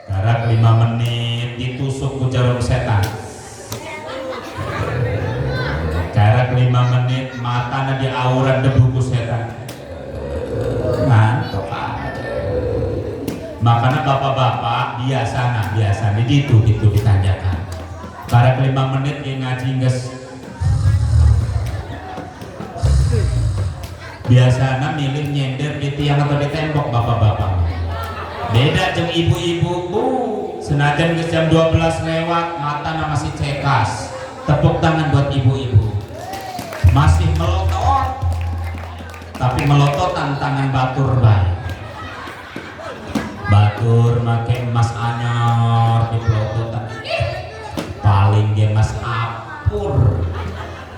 Karak 5 menit ditusuk ku jarum setan. Karak 5 menit matanya di auran debu ku setan. Ngantuk aja. Makanya bapak-bapak biasa gitu ditanyakan. Karak 5 menit yang ngaji nges. Biasanya milih nyender di tiang atau di tembok bapak-bapak. Beda jeung ibu-ibu Bu. Senajan ke jam 12 lewat mata masih cekas. Tepuk tangan buat ibu-ibu. Masih melotot. Tapi melotot tantangan batur baik. Batur make emas anyar di pelototan. Paling ge mas apur.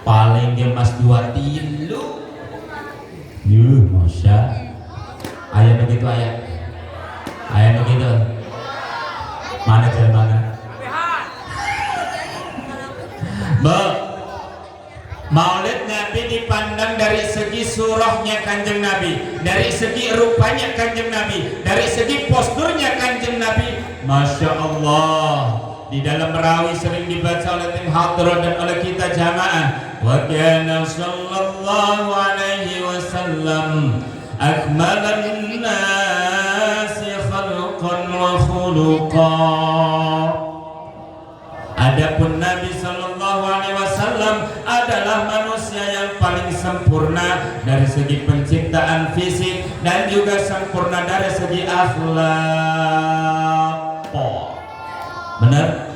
Paling ge mas 2 tilu. Yuh, masya. Ayah begitu ayah. Ayah begitu. Mana jalan mana? Maulid Nabi dipandang dari segi surahnya Kanjeng Nabi, dari segi rupanya Kanjeng Nabi, dari segi posturnya Kanjeng Nabi. Masya Allah. Di dalam rawi sering dibaca oleh tim hadroh dan oleh kita jamaah. Wa kana sallallahu alaihi wasallam akmalan nasi khalqan wa khuluqan. Adapun Nabi sallallahu alaihi wasallam adalah manusia yang paling sempurna dari segi penciptaan fisik dan juga sempurna dari segi akhlak. Benar?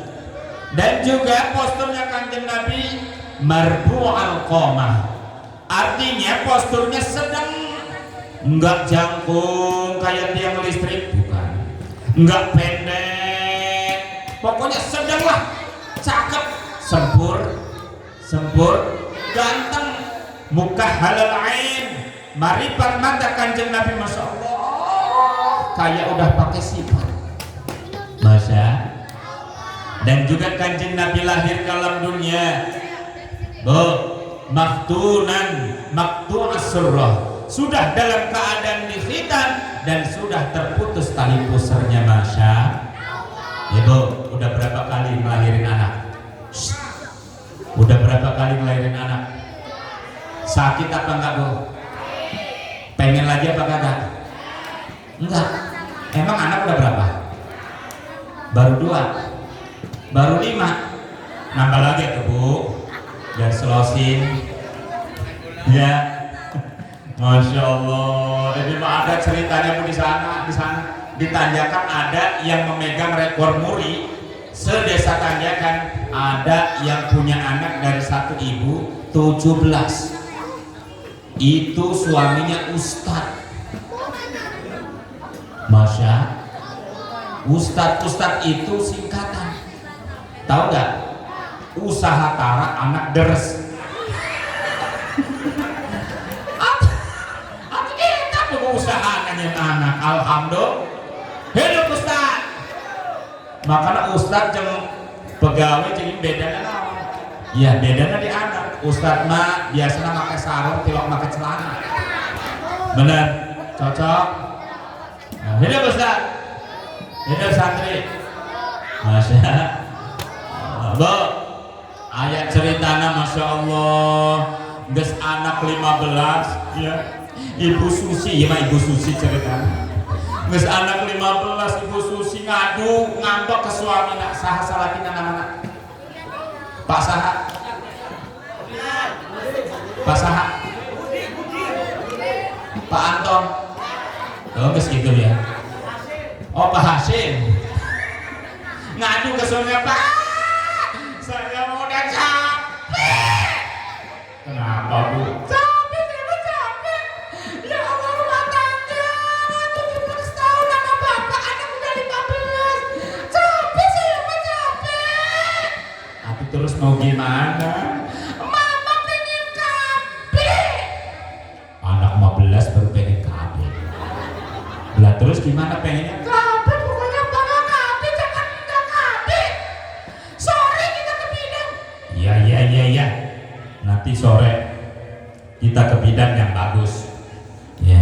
Dan juga posturnya Kanjeng Nabi marbu'al qamah. Artinya posturnya sedang, enggak jangkung kayak tiang listrik, bukan. Enggak pendek. Pokoknya sedang lah. Cakep, sempur, ganteng, muka halal ain, maripar mata Kanjeng Nabi, masya Allah, kayak udah pakai sifat, masya. Dan juga Kanjeng Nabi lahir ke alam dunia, maktu'as surrah, sudah dalam keadaan dikhitan dan sudah terputus tali pusarnya, masya. Ibu, udah berapa kali ngelahirin anak? Shh. Udah berapa kali ngelahirin anak? Sakit apa enggak, Bu? Pengen lagi apa kagak? Enggak. Emang anak udah berapa? Baru 2, baru 5. Nambah lagi tuh, Bu. Biar selosin. Ya. Masya Allah. Ini mah ada ceritanya, Bu, di sana. Di Tanjakan ada yang memegang rekor muri sedesa Tanjakan. Ada yang punya anak dari satu ibu 17. Itu suaminya ustadz. Masya Ustadz itu singkatan. Tahu nggak? Usaha tara anak deres. Apa kita mau usaha anak? Alhamdulillah. Hidup Ustadz. Makanya Ustadz jeung pegawai jadi bedanya naon? Ya bedanya di anak. Ustadz mah biasanya pakai sarung, tilok pakai celana. Bener, cocok. Nah, hidup Ustadz. Hidup santri. Masya Allah. Bu, ayat ceritanya Masya Allah. Ges anak 15 ya. Ibu Susi, ya mah Ibu Susi ceritanya. Ges anak 15 Ibu Susi ngadu ngantok ke suaminya. Saha salakina anak-anak. Pak Saha. Pak Saha. Pak Anton. Oh, ges gitu ya. Oh, Pak Hasim. Ngadu ke suaminya, Pak. Saya mau udah capek. Kenapa, Bu? Capek. Ya Allah, rumah tangga 17 tahun sama bapak, anak udah 15. Capek, saya mah capek. Tapi terus mau gimana? Mama pengen KB. Anak 15 baru pengen KB. Lah terus gimana pengennya? KB, pokoknya bangga KB, jangan enggak KB. Sore kita ke bidan. Iya. Nanti sore kita ke bidan yang bagus. Ya,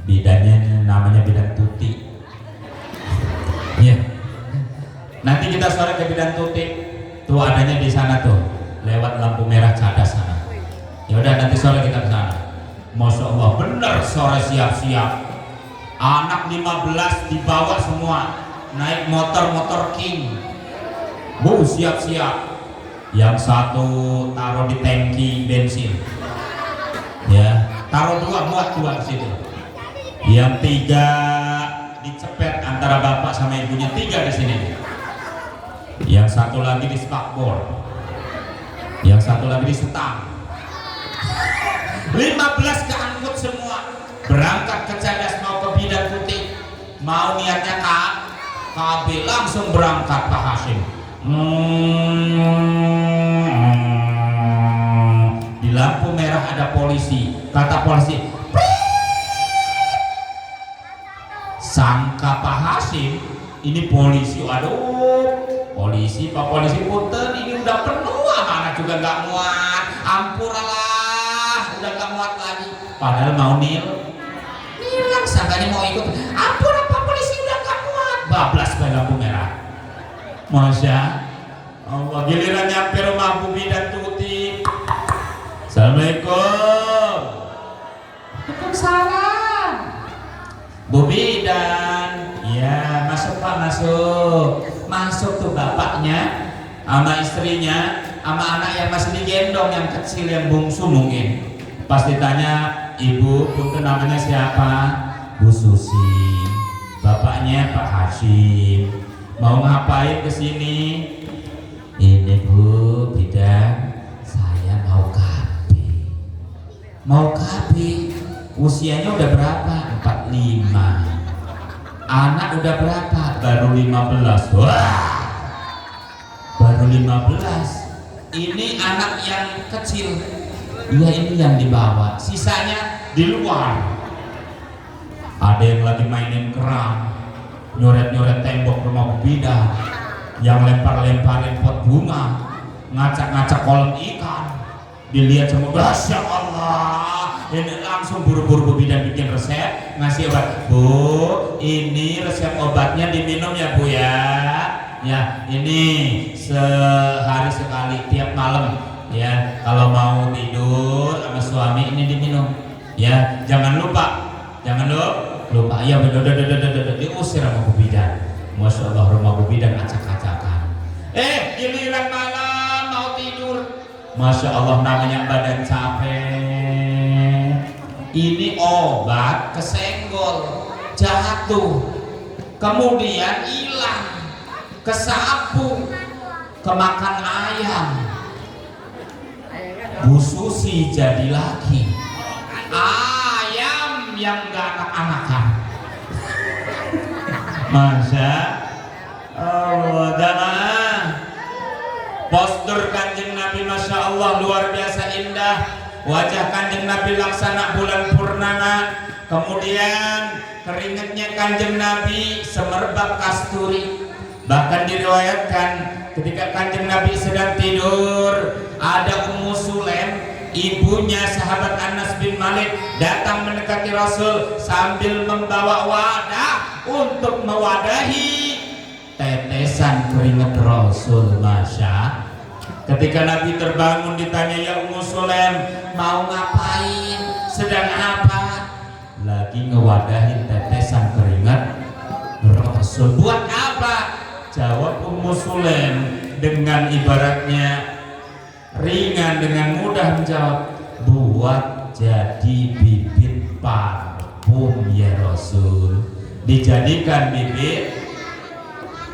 bidannya namanya bidan Tuti. Ya. Nanti kita sore ke bidan Tuti. Tuh adanya di sana tuh, lewat lampu merah cadas sana. Ya udah nanti sore kita ke sana. Masya Allah, bener sore siap-siap. Anak 15 dibawa semua, naik motor King. Bu, siap-siap. Yang satu taruh di tangki bensin. Ya, taruh 2, muat 2 di situ. Yang 3 dicepet antara bapak sama ibunya, 3 di sini. Yang satu lagi di spakbor. Yang satu lagi di setang. 15 keangkut semua. Berangkat ke Cadas mau ke bidan Tuti. Mau niatnya KB, langsung berangkat Pak Hasim. Di lampu merah ada polisi. Kata polisi, sangka Pak Hasim ini polisi. Aduh, polisi, Pak Polisi punten, ini udah penuh, anak juga nggak muat. Ampuralah, udah nggak muat lagi. Padahal mau nilang, sangkanya mau ikut. Ampun, Pak Polisi udah nggak muat. Bablas pada lampu merah. Masya Allah, giliran nyampe rumah Bu Bidan Tuti. Assalamualaikum. Waalaikumsalam. Bu Bidan, ya masuk Pak, masuk tuh bapaknya, sama istrinya, sama anak yang masih digendong, yang kecil, yang bungsu mungkin. Pas ditanya, ibu, punten namanya siapa? Bu Susi. Bapaknya Pak Hasim. Mau ngapain kesini? Ini Bu Bidan, saya mau KB. Mau KB, usianya udah berapa? 45. Anak udah berapa? Baru 15. Wah, baru 15. Ini anak yang kecil. Iya, ini yang dibawa. Sisanya di luar. Ada yang lagi mainin kerang, nyoret-nyoret tembok rumah Bu Bidan, yang lempar-lemparin pot bunga, ngacak-ngacak kolam ikan. Dilihat semua, Masya Allah, ini langsung buru-buru Bu Bidan bikin resep, ngasih obat. Bu, ini resep obatnya diminum ya Bu ya. Ya, ini sehari sekali tiap malam ya. Kalau mau tidur sama suami ini diminum. Ya, jangan lupa. Jangan lupa. Ya, diusir sama Bu Bidan. Masya Allah, rumah Bu Bidan acak-acakan. Giliran malam mau tidur. Masya Allah, namanya badan capek. Ini obat kesenggol, jatuh, kemudian hilang, kesapu, kemakan ayam, Bu Susi jadi laki, ayam yang gak anak-anakan. Masya Allah, jamaah. Postur Kanjeng Nabi Masya Allah luar biasa indah. Wajah Kanjeng Nabi laksana bulan purnama. Kemudian keringatnya Kanjeng Nabi semerbak kasturi. Bahkan diriwayatkan ketika Kanjeng Nabi sedang tidur, ada Ummu Sulaim, ibunya sahabat Anas bin Malik, datang mendekati Rasul sambil membawa wadah untuk mewadahi tetesan keringat Rasul. Masya. Ketika Nabi terbangun ditanya, ya Ummu Sulaim, mau ngapain? Sedang apa? Lagi ngewadahin tetesan keringat Rasul. Buat apa? Jawab Ummu Sulaim dengan ibaratnya ringan, dengan mudah menjawab, buat jadi bibit parfum ya Rasul. Dijadikan bibit.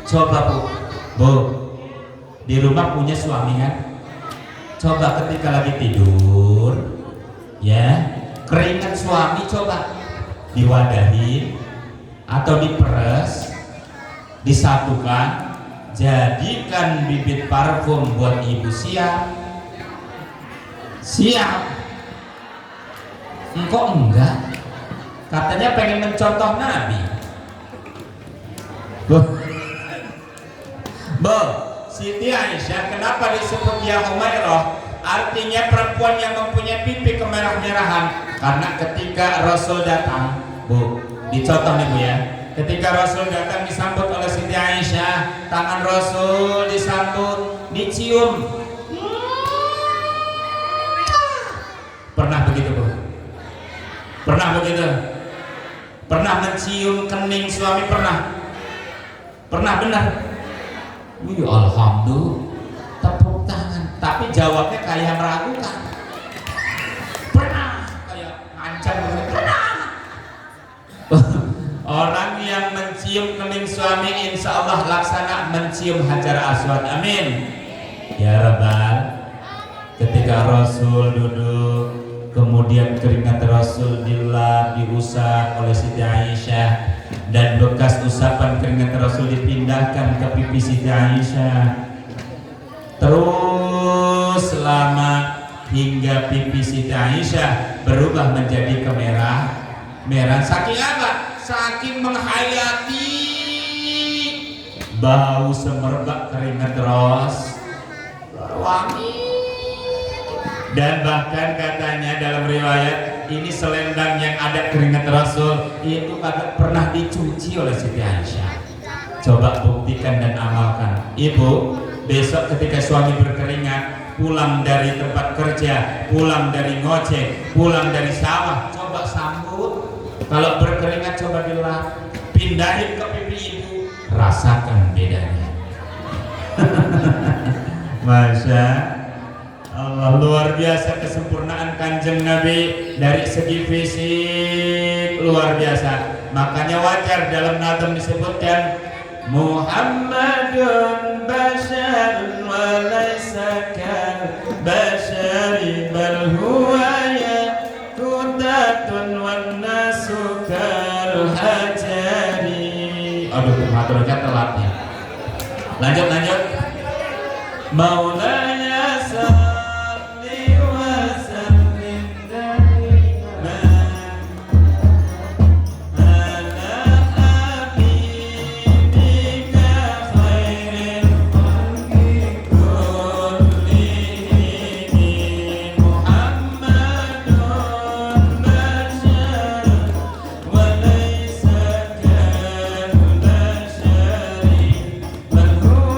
Coba Bu, di rumah punya suami kan? Coba ketika lagi tidur, ya, keringat suami coba diwadahin atau diperes, disatukan, jadikan bibit parfum buat ibu. Siap? Siap? Engkau enggak? Katanya pengen mencontoh Nabi. Siti Aisyah kenapa disebut ya Humairah? Artinya perempuan yang mempunyai pipi kemerah-merahan. Karena ketika Rasul datang, Bu, dicontoh nih Bu ya. Ketika Rasul datang disambut oleh Siti Aisyah, tangan Rasul disambut, dicium. Pernah begitu Bu? Pernah begitu? Pernah mencium kening suami? Pernah? Pernah benar? Wih, alhamdulillah, tepuk tangan. Tapi jawabnya kayak meragukan. Pernah, kayak ngancam. Pernah. Orang yang mencium kening suami insya Allah laksana mencium Hajar Aswad. Amin ya Rabbal. Ketika Rasul duduk, kemudian keringat Rasul dilap, diusap oleh Siti Aisyah, dan bekas usapan keringat Rasul dipindahkan ke pipi Siti Aisyah. Terus lama hingga pipi Siti Aisyah berubah menjadi kemerah-merah. Saking apa? Saking menghayati bau semerbak keringat Rasul wangi. Dan bahkan katanya dalam riwayat ini selendang yang ada keringat Rasul itu pernah dicuci oleh Siti Aisyah. Coba buktikan dan amalkan. Ibu, besok ketika suami berkeringat, pulang dari tempat kerja, pulang dari ngojek, pulang dari sawah, coba sambut. Kalau berkeringat coba dilap, pindahin ke pipi ibu, rasakan bedanya. Masya Allah, luar biasa kesempurnaan Kanjeng Nabi dari segi fisik, luar biasa. Makanya wajar dalam nazam disebutkan Muhammadun basyarun wa laysa kal basyari bal huwa yaqutatun wan nasu kal hajari. Aduh, maturnya telatnya. Lanjut. Maulaya salli wa sallim daiman ala habibika khairil khalqi kullihim Muhammadun basyarun wa laysa kal basyari bal huwa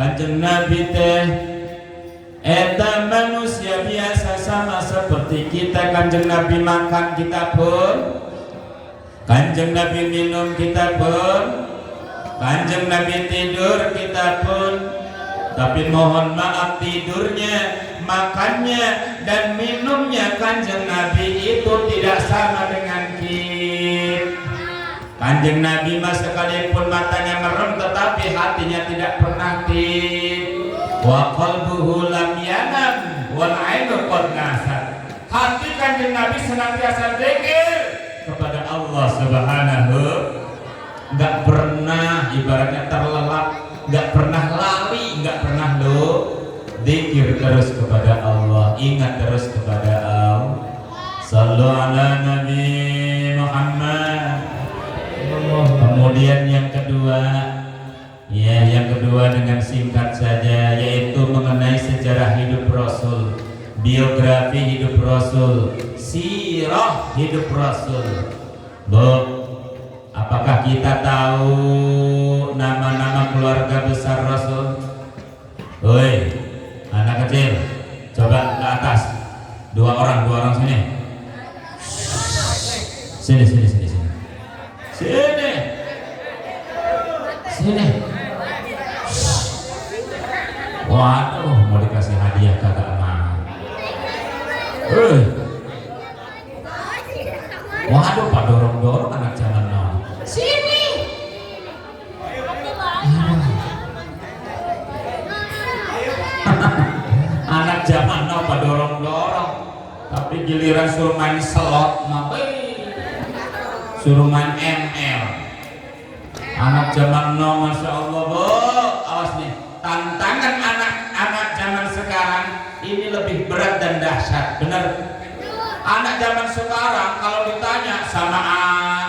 Kanjeng Nabi teh eta manusia biasa sama seperti kita. Kanjeng Nabi makan, kita pun. Kanjeng Nabi minum, kita pun. Kanjeng Nabi tidur, kita pun. Tapi mohon maaf, tidurnya, makannya, dan minumnya Kanjeng Nabi itu tidak sama dengan kita. Kanjeng Nabi mas sekalipun matanya merem tetapi hatinya tidak pernah tib. Wa qalbuhu lam yanam wal ainu qad nasat. Hati Kanjeng Nabi senantiasa zikir kepada Allah Subhanahu, enggak pernah ibaratnya terlelap, enggak pernah lari, enggak pernah zikir terus kepada Allah, ingat terus kepada Allah. Sallu ala Nabi Muhammad. Kemudian yang kedua, dengan singkat saja, yaitu mengenai sejarah hidup Rasul, biografi hidup Rasul, sirah hidup Rasul. Bu, apakah kita tahu nama-nama keluarga besar Rasul? Woi, anak kecil, coba ke atas. Dua orang sini. Sini. Waduh, mau dikasih hadiah kagak mau. Waduh, Pak dorong anak zaman now. Sini. Anak zaman now Pak dorong. Tapi giliran suruh main slot, suruh main ML. Anak zaman now, masya Allah, bu, awas nih. Tantangan anak zaman sekarang ini lebih berat dan dahsyat, benar. Anak zaman sekarang kalau ditanya sama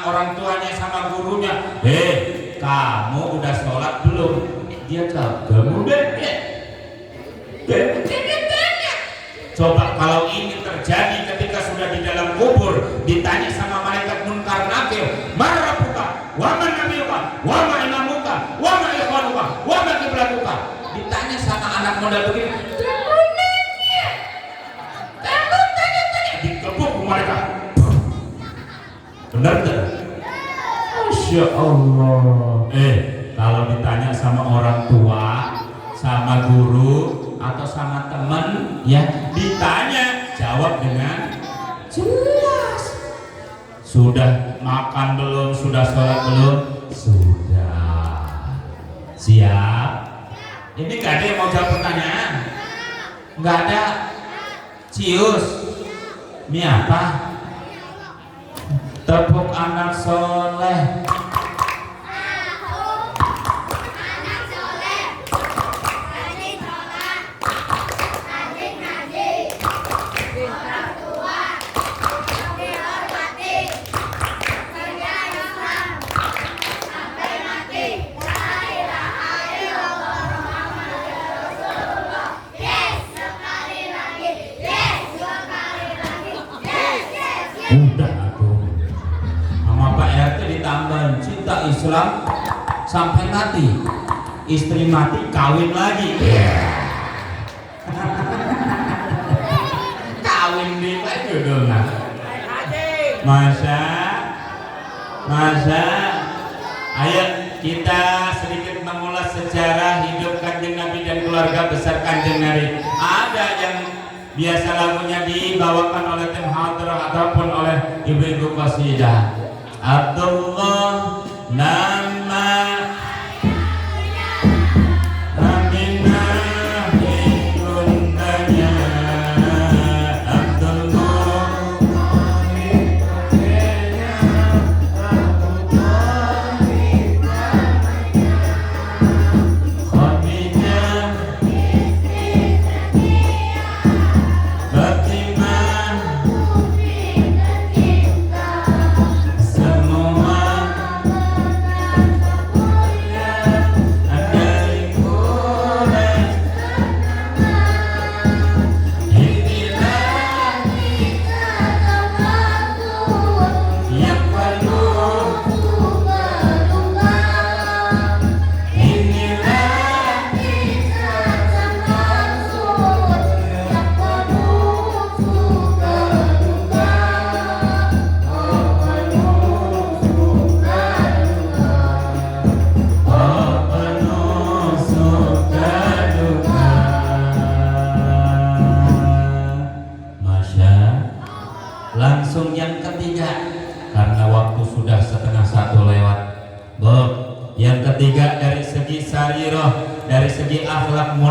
orang tuanya, sama gurunya, kamu udah sholat belum? Dia kagak udah. Coba kalau ini terjadi ketika sudah di dalam kubur, ditanya sama malaikat munkar nakir, marabuka, wa man nabiyuka, wa ma imamuka, wa ma ikhwanuka, wa ma qiblatuka. Ditanya sama anak muda begini, kamu tanya, dikepuk mereka. Benar tak? Masya Allah. Kalau ditanya sama orang tua, sama guru, atau sama teman, ya ditanya, jawab dengan jelas. Sudah makan belum? Sudah sholat belum? Sudah. Siap? Ini gak ada yang mau jawab pertanyaan? Gak ada? Cius? Ini apa? Tepuk anak soleh. Udah aku sama Pak RT ditambahin cinta Islam sampai mati, istri mati kawin lagi. Kawin di Pak jodoh lah. Masa ayo kita sedikit mengulas sejarah hidup Kanjeng Nabi dan keluarga besar Kanjeng Nabi. Ada yang biasa lagunya dibawakan oleh tim hadrah ataupun oleh ibu-ibu qasidah. Abdullah nama Aminah ibundanya, Abdullah Khadijah semua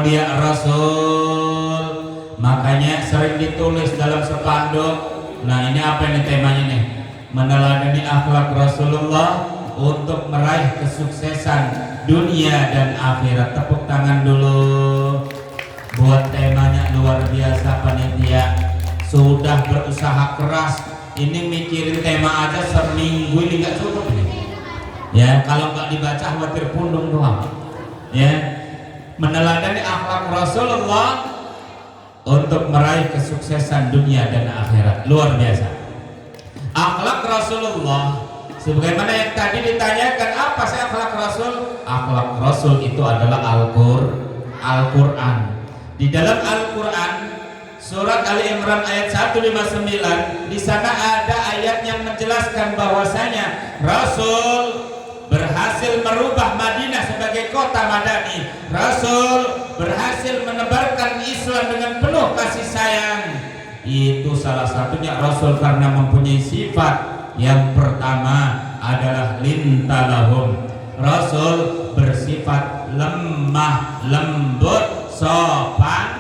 mulia Rasul. Makanya sering ditulis dalam spanduk. Nah ini apa ini temanya nih? Meneladani akhlak Rasulullah untuk meraih kesuksesan dunia dan akhirat. Tepuk tangan dulu buat temanya, luar biasa panitia. Sudah berusaha keras. Ini mikirin tema aja seminggu ini nggak cukup nih. Ya kalau nggak dibaca khawatir pundung doang. Ya, meneladani akhlak Rasulullah untuk meraih kesuksesan dunia dan akhirat. Luar biasa. Akhlak Rasulullah sebagaimana yang tadi ditanyakan, apa sih akhlak Rasul? Akhlak Rasul itu adalah Al-Quran. Di dalam Al-Quran surat Ali Imran ayat 159, di sana ada ayat yang menjelaskan bahwasanya Rasul berhasil merubah Madinah sebagai kota madani. Rasul berhasil menebarkan Islam dengan penuh kasih sayang. Itu salah satunya Rasul karena mempunyai sifat yang pertama adalah lintalahum. Rasul bersifat lemah lembut sopan.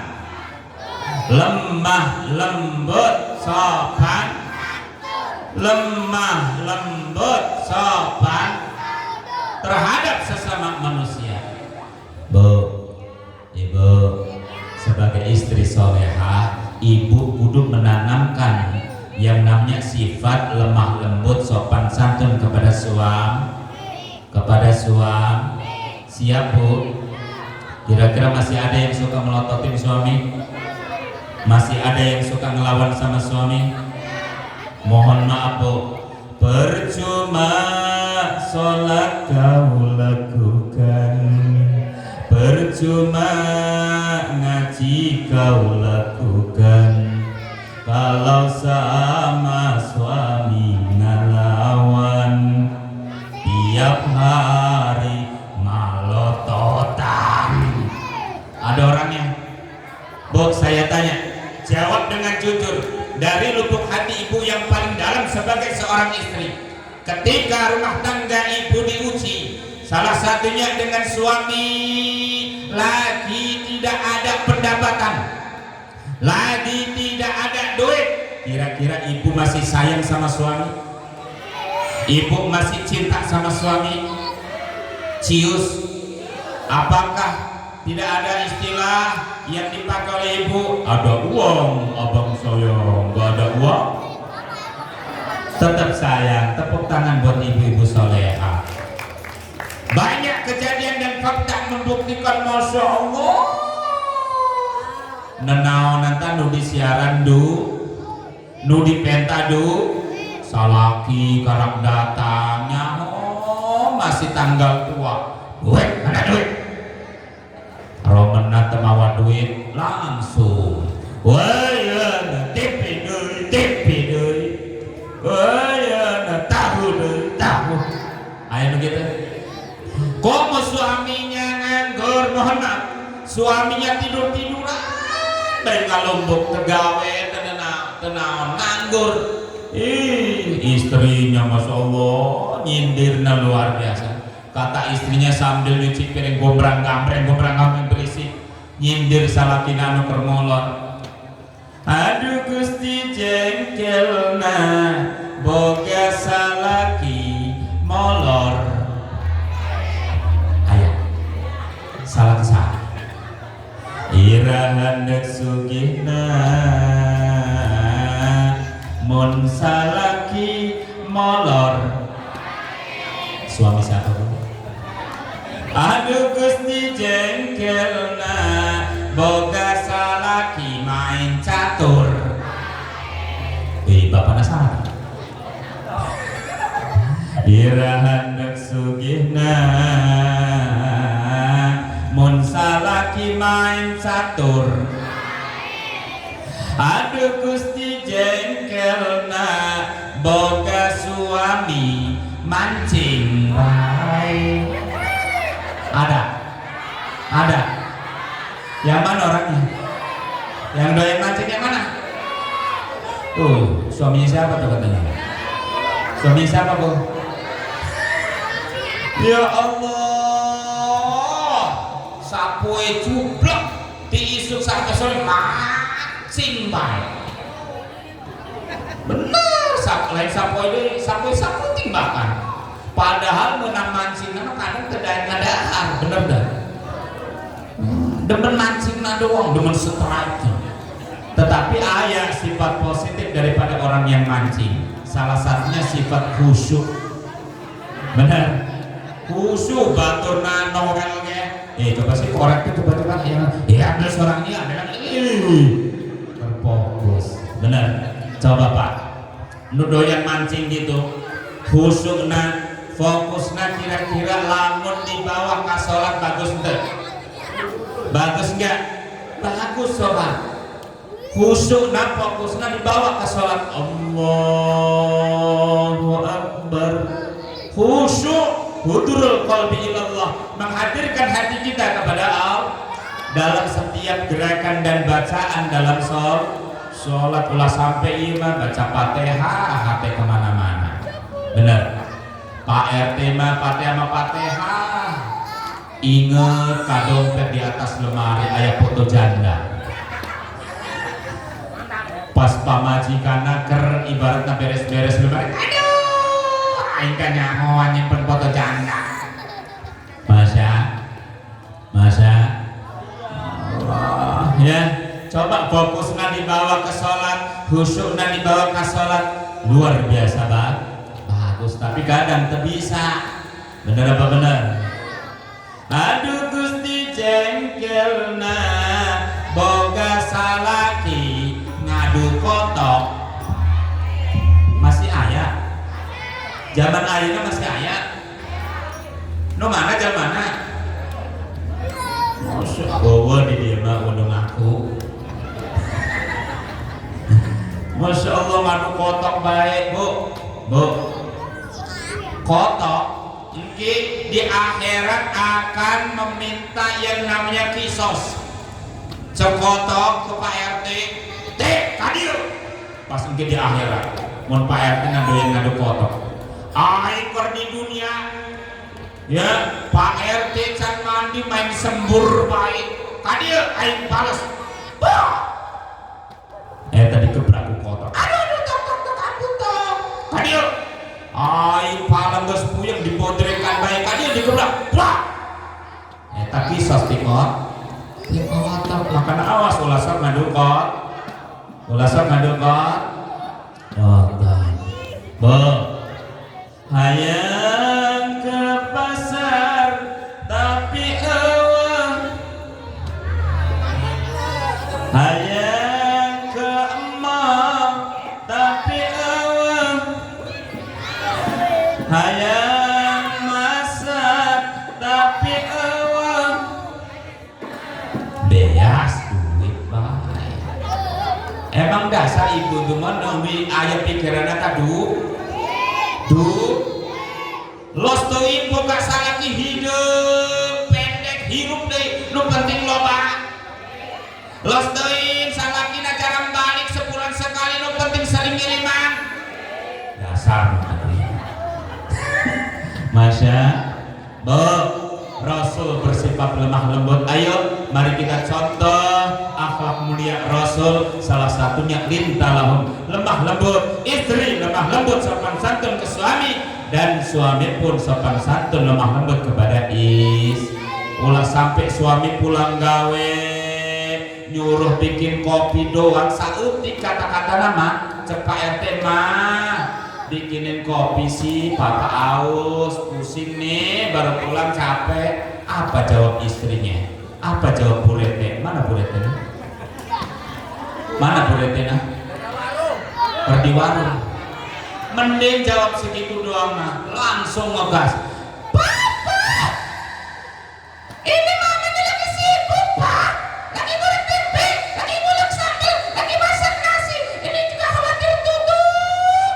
Lemah lembut sopan. Lemah lembut sopan terhadap sesama manusia. Bu, ibu sebagai istri solehah, ibu kudu menanamkan yang namanya sifat lemah lembut sopan santun kepada suami. Siap bu? Kira-kira masih ada yang suka melototin suami? Masih ada yang suka ngelawan sama suami? Mohon maaf bu, percuma sholat kau lakukan, percuma ngaji kau lakukan, kalau sama suami ngelawan tiap hari malototan. Ada orangnya? Bu, saya tanya, jawab dengan jujur dari lubuk hati ibu yang paling dalam sebagai seorang istri. Ketika rumah tangga ibu diuji, salah satunya dengan suami lagi tidak ada pendapatan, lagi tidak ada duit, kira-kira ibu masih sayang sama suami? Ibu masih cinta sama suami? Cius? Apakah tidak ada istilah yang dipakai oleh ibu? Ada uang abang sayang, nggak ada uang tetap sayang. Tepuk tangan buat ibu-ibu soleha. Banyak kejadian dan fakta membuktikan, masya Allah. Nenau nanti nudi siaran nudi penta salaki karang datangnya, masih tanggal tua, duit ada duit. Romen nanti mawa duit langsung, wayana tipi deui. Tahu. Ayo begitu. Komo suaminya nganggur, mohon maaf, suaminya tidur-tiduran dari ngalombok tegawe tenang nganggur. Istrinya masya Allah nyindirna luar biasa. Kata istrinya sambil nyuci piring gombrang-gambreng berisik, nyindir salakina anu keur molor. Aduh Gusti jengkelna boga salaki molor. Ayo salaki sah ira handek sugihna mun salaki molor. Suami siapa bu? Aduh Gusti jengkelna boga salaki main catur. Bapak nasara ira handek sugihna mun salaki main catur. Aduh Gusti jengkelna boga suami mancing bae. Ada yang mana orangnya? Yang doyan mancing yang mana? Tuh, suaminya siapa tuh katanya? Suaminya siapa bu? Ya Allah, sapue cuplok. susah kesel mancing bae. Bener, lain sapoe timbakan. Padahal menang mancing kadang tidak ngadahar, bener dah. Demen mancing doang, demen strike. Tetapi ayat sifat positif daripada orang yang mancing. Salah satunya sifat khusyuk. Bener. Khusyuk batur norel ge. Coba sih korek itu coba ya ada orangnya ada terfokus. Bener. Coba Pak. Nu doyan mancing gitu. Khusyukna, fokusna kira-kira lamun di bawah ka salat bagus ente? Bagus enggak? Bagus sobat. Khusyukna, fokusna di bawah ka salat. Allahu Akbar. Khusyuk, hudurul qalbi ilallah, menghadirkan hati kita kepada Allah dalam setiap gerakan dan bacaan dalam sholat. Ulah sampai imam baca Fatihah hati kemana-mana. Bener. Pak RT mah Fatihah inget kadompet di atas lemari aya foto janda. Pas pamajikan ker ibaratnya beres-beres lemari, aduh aing kan nyaho nyimpen foto janda. Masya Allah ya. Coba fokusnya dibawa ke sholat, khusyuknya dibawa ke sholat, luar biasa bagus. Tapi kadang tak bisa. Bener apa bener? Aduh Gusti jengkelna boga salaki ngadu kotok. Masih ayah? Zaman ayeuna masih ayah? No mana zamanna? Masya Allah di dia mah undang aku. Masya Allah ngadu kotok baik bu kotok engki di akhirat akan meminta yang namanya kisos. Cekotok ke Pak RT kadir pas engki di akhirat mun Pak RT ngadu kotok aing ker di dunia ya Pak RT can mandi main sembur baik kadir aing bales tadi gebrak kotor. Aduh tok kadir aing palang geus puyeng dipodrekan bae kadir digebrak. Tapi sos tikot. Makana awas ulah sok ngadukot. Hayang ke pasar tapi eueuh. Hayang ke mall tapi eueuh. Hayang masak tapi eueuh. Beas duit bae. Emang dasar ibu geman neumi aya pikiranna tadu. Los teuing boga salaki hidup pendek hirup deui nu penting loba. Los teuing salakina jarang balik sebulan sekali nu penting sering ngiriman. Dasar Masya Rasul bersifat lemah lembut. Ayo mari kita contoh akhlak mulia Rasul. Salah satunya lintalahum, lemah lembut. Istri lemah lembut sopan santun ke suami, dan suami pun sopan santun lemah lembut kepada ulah sampai suami pulang gawe nyuruh bikin kopi doang saeutik kata-kata nama cek Pak RT mah bikinin kopi sih papa aus pusing nih baru pulang capek. Apa jawab istrinya? Apa jawab Bu Rete? Mana Bu Rete? Perdi warung. Mending jawab segitu doang mah langsung ngegas. Papa, ini mamanya lagi sibuk Pak, lagi goreng tempe, lagi ngulek sambal, lagi masak nasi, ini juga khawatir tutup.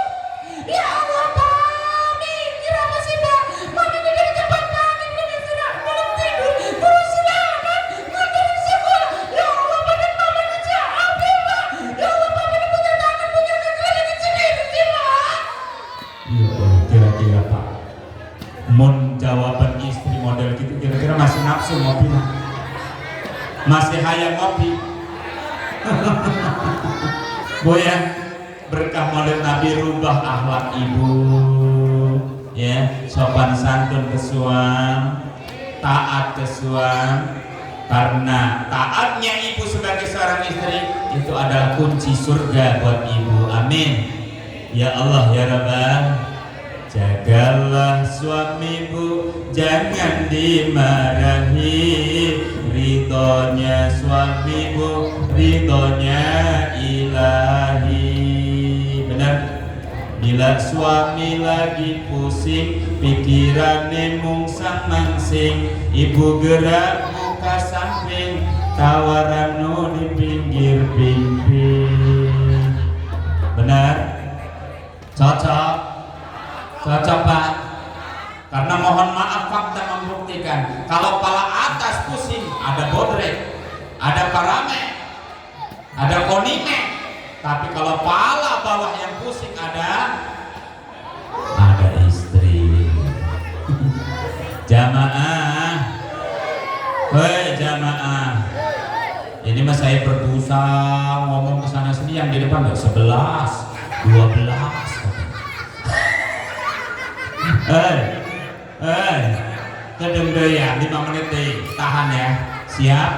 Ya Allah Pak, mikir apa sih Pak? Mamanya dari tempat pagi belum sudah belum tidur, terus selamat ngajarin sekolah. Ya Allah badan mamanya capek Pak. Ya Allah mamanya punya tangan punya kaki lagi sendiri sih Pak. Kira-kira Pak, mun jawaban istri model gitu kira-kira masih nafsu ngopi lah, masih hayang ngopi. Bu ya, berkah maulid Nabi rubah akhlak ibu, ya, sopan santun ke suami, taat ke suami, karena taatnya ibu sebagai seorang istri itu adalah kunci surga buat ibu. Amin. Ya Allah ya Rabbal, jagalah suamimu, jangan dimarahi. Ridhonya suamimu, ridhonya ilahi. Benar? Bila suami lagi pusing, pikirannya mungsang mangsing, ibu gerak muka samping, tawaran nu di pinggir pimpin. Benar? Cocok? Cocok Pak? Karena mohon maaf fakta membuktikan kalau pala atas pusing ada bodrek, ada parame, ada konime, tapi kalau pala bawah yang pusing ada istri. Jamaah, hei jamaah, ini mas saya berdosa ngomong ke sana sini, yang di depan nggak 11, 12. Kedeng deh ya, 5 menit deh, tahan ya. Siap?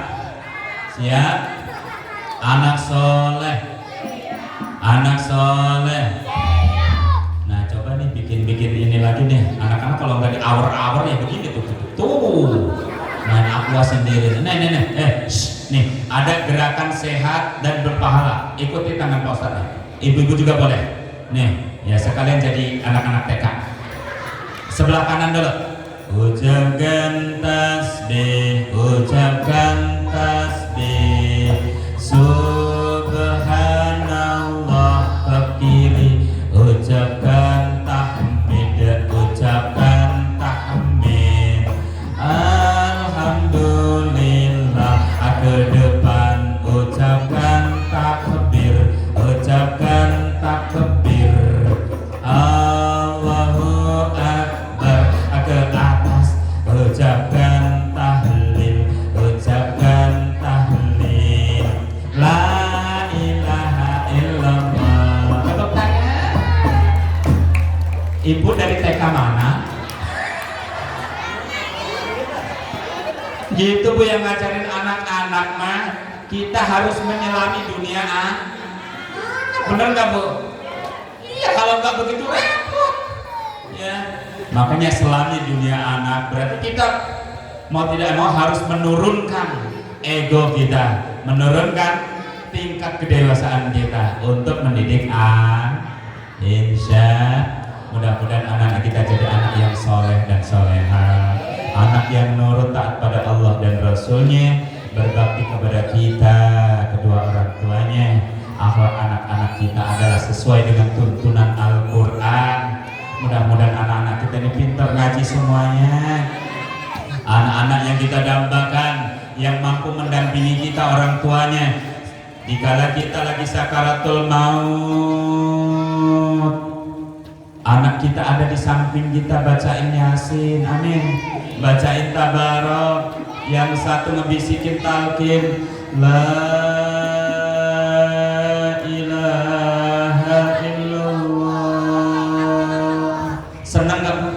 Siap? Anak soleh. Nah coba nih bikin ini lagi nih. Anak-anak kalau nggak di hour ya begini tuh. Main aqua sendiri. Nih, nih ada gerakan sehat dan berpahala. Ikuti tangan Pak Ustadz. Ibu-ibu juga boleh. Nih, ya sekalian jadi anak-anak TK. Sebelah kanan dulu. Ucapkan tasbih, ucapkan tasbih, subhanallah ke kiri, ucapkan tahmid, ucapkan tahmid, alhamdulillah ke depan, ucapkan takbir, ucapkan takbir, Allahu Akbar ke atas, ucapkan tahlil, ucapkan tahlil, la ilaha illallah. Tepuk tangan. Ibu dari TK mana? Gitu Bu yang ngajarin anak-anak mah, kita harus menyelami dunia bener nggak Bu? Iya, kalau nggak begitu repot ya. Makanya selami dunia anak, berarti kita mau tidak mau harus menurunkan ego kita, menurunkan tingkat kedewasaan kita untuk mendidik insya mudah-mudahan anak-anak kita jadi anak yang soleh dan soleha, anak yang nurut taat pada Allah dan Rasulnya, berbakti kepada kita, kedua orang tuanya. Akhlak anak-anak kita adalah sesuai dengan tuntunan Al-Quran. Mudah-mudahan anak-anak kita ini pintar ngaji semuanya. Anak-anak yang kita dambakan, yang mampu mendampingi kita orang tuanya dikala kita lagi sakaratul maut. Anak kita ada di samping kita, bacain Yasin, amin, bacain Tabarok, yang satu ngebisikin talqin la ilaha illallah. Senang gak Bu?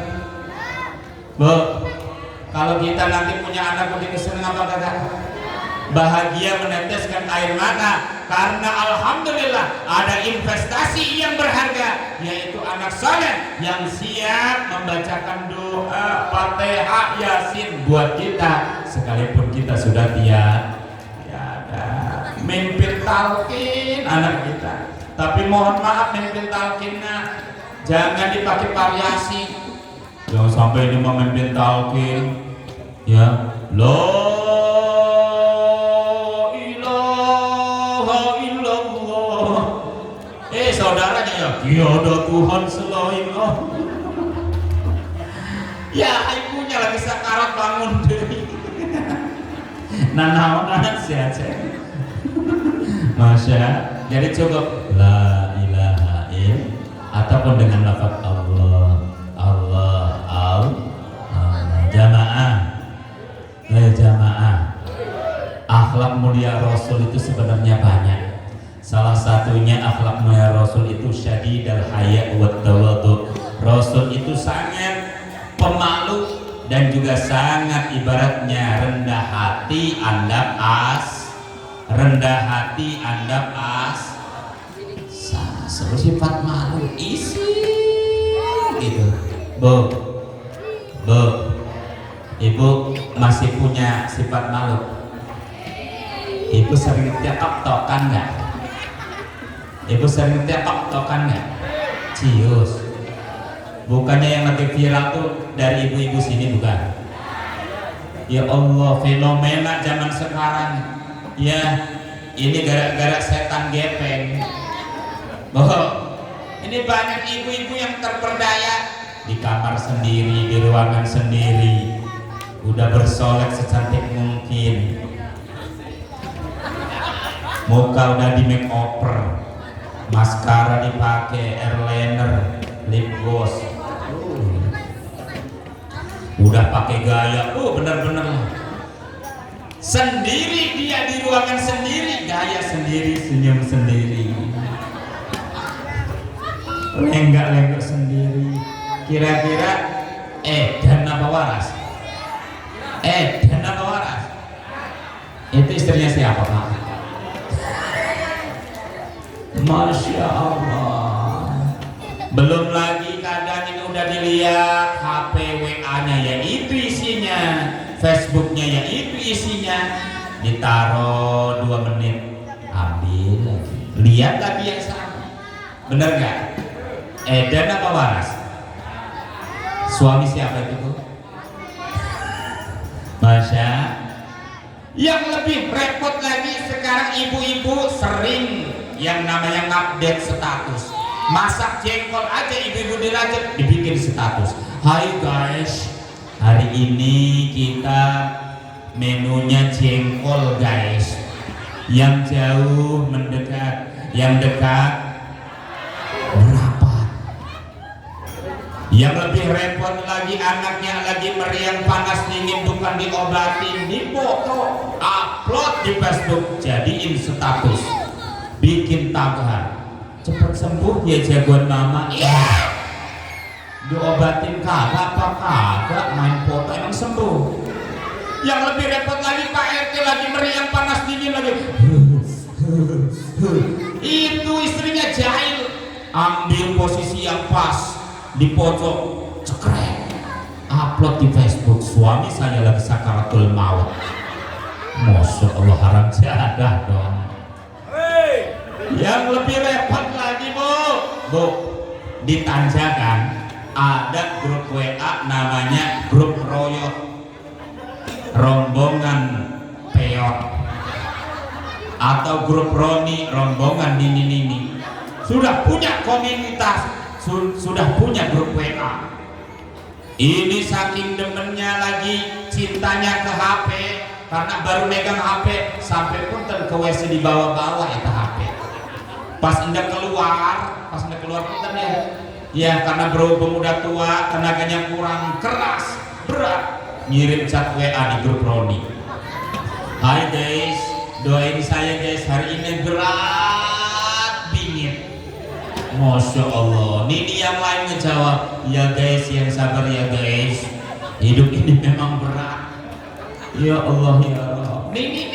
Bu, kalau kita nanti punya anak begitu senang apa kagak? Bahagia meneteskan air mata, karena alhamdulillah ada investasi yang berharga, yaitu anak saleh yang siap membacakan doa Fatihah Yasin buat kita, sekalipun kita sudah tiada mimpin talqin anak kita. Tapi mohon maaf, mimpin talqinnya jangan dipakai variasi. Jangan sampai ini memimpin talqin ya loh, saudaranya ya tiada Tuhan selain Allah. Ya ibunya lagi sakarat bangun deh. Nah sehat-sehat. Masya. Jadi cukup la ilaha il ataupun dengan lafaz Allah. Jamaah. Jamaah. Akhlak akhlak mulia Rasul itu sebenarnya banyak. Salah satunya akhlak mulia Rasul itu syadidul haya wa tawadhu. Rasul itu sangat pemalu dan juga sangat ibaratnya rendah hati, andap as, rendah hati, andap as. Sifat malu isi gitu. Bu, ibu masih punya sifat malu? Ibu sering tok-tokan nggak? Ibu sering tok-tokan nggak? Cius. Bukannya yang lagi viral tuh dari ibu-ibu sini bukan? Ya Allah, fenomena zaman sekarang. Ya, ini gara-gara setan gepeng. Ini banyak ibu-ibu yang terperdaya di kamar sendiri, di ruangan sendiri, udah bersolek secantik mungkin, muka udah di make over, maskara dipakai, eyeliner, lip gloss, udah pakai gaya, bener-bener sendiri dia di ruangan sendiri, gaya sendiri, senyum sendiri, lenggak-lenggok sendiri. Kira-kira dan apa waras? Dan apa waras? Itu istrinya siapa, Pak? Masya Allah. Belum lagi kadang ini udah dilihat HP WA-nya ya itu isinya, Facebooknya ya itu isinya, ditaruh 2 menit, ambil lagi, lihat lagi yang sama. Bener nggak? Dan apa waras? Suami siapa itu, Bu? Masya. Yang lebih repot lagi sekarang ibu-ibu sering yang namanya update status. Masak jengkol aja ibu-ibu dirajut dibikin status. Hai guys, hari ini kita menunya jengkol guys. Yang jauh mendekat, yang dekat merapat. Yang lebih repot lagi anaknya lagi meriang panas dingin bukan diobatin, dipoto, upload di Facebook, jadiin status, bikin tambahan, cepet sembuh ya jagoan mama. Diobatin kagak main foto emang sembuh. Yang lebih repot lagi Pak RT lagi meriang panas dingin lagi. Itu istrinya jahil, ambil posisi yang pas di pojok, cekrek, upload di Facebook, suami saya lagi sakaratul maut. Masya Allah, haram jadah dong. Yang lebih repot lagi Bu, ditanjakan ada grup WA namanya grup royot, rombongan peot, atau grup Roni, rombongan nini. Sudah punya komunitas, sudah punya grup WA. Ini saking demennya lagi cintanya ke HP, karena baru megang HP sampai punten ke WC dibawa-bawa ya ke HP. Pas hendak keluar punten ya karena berhubung udah tua, tenaganya kurang, keras, berat, ngirim chat WA di grup Roni. Hai guys, doain saya guys, hari ini berat bingit. Masya Allah. Nini yang lain ngejawab, ya guys, yang sabar ya guys, hidup ini memang berat. Ya Allah ya Allah. Nini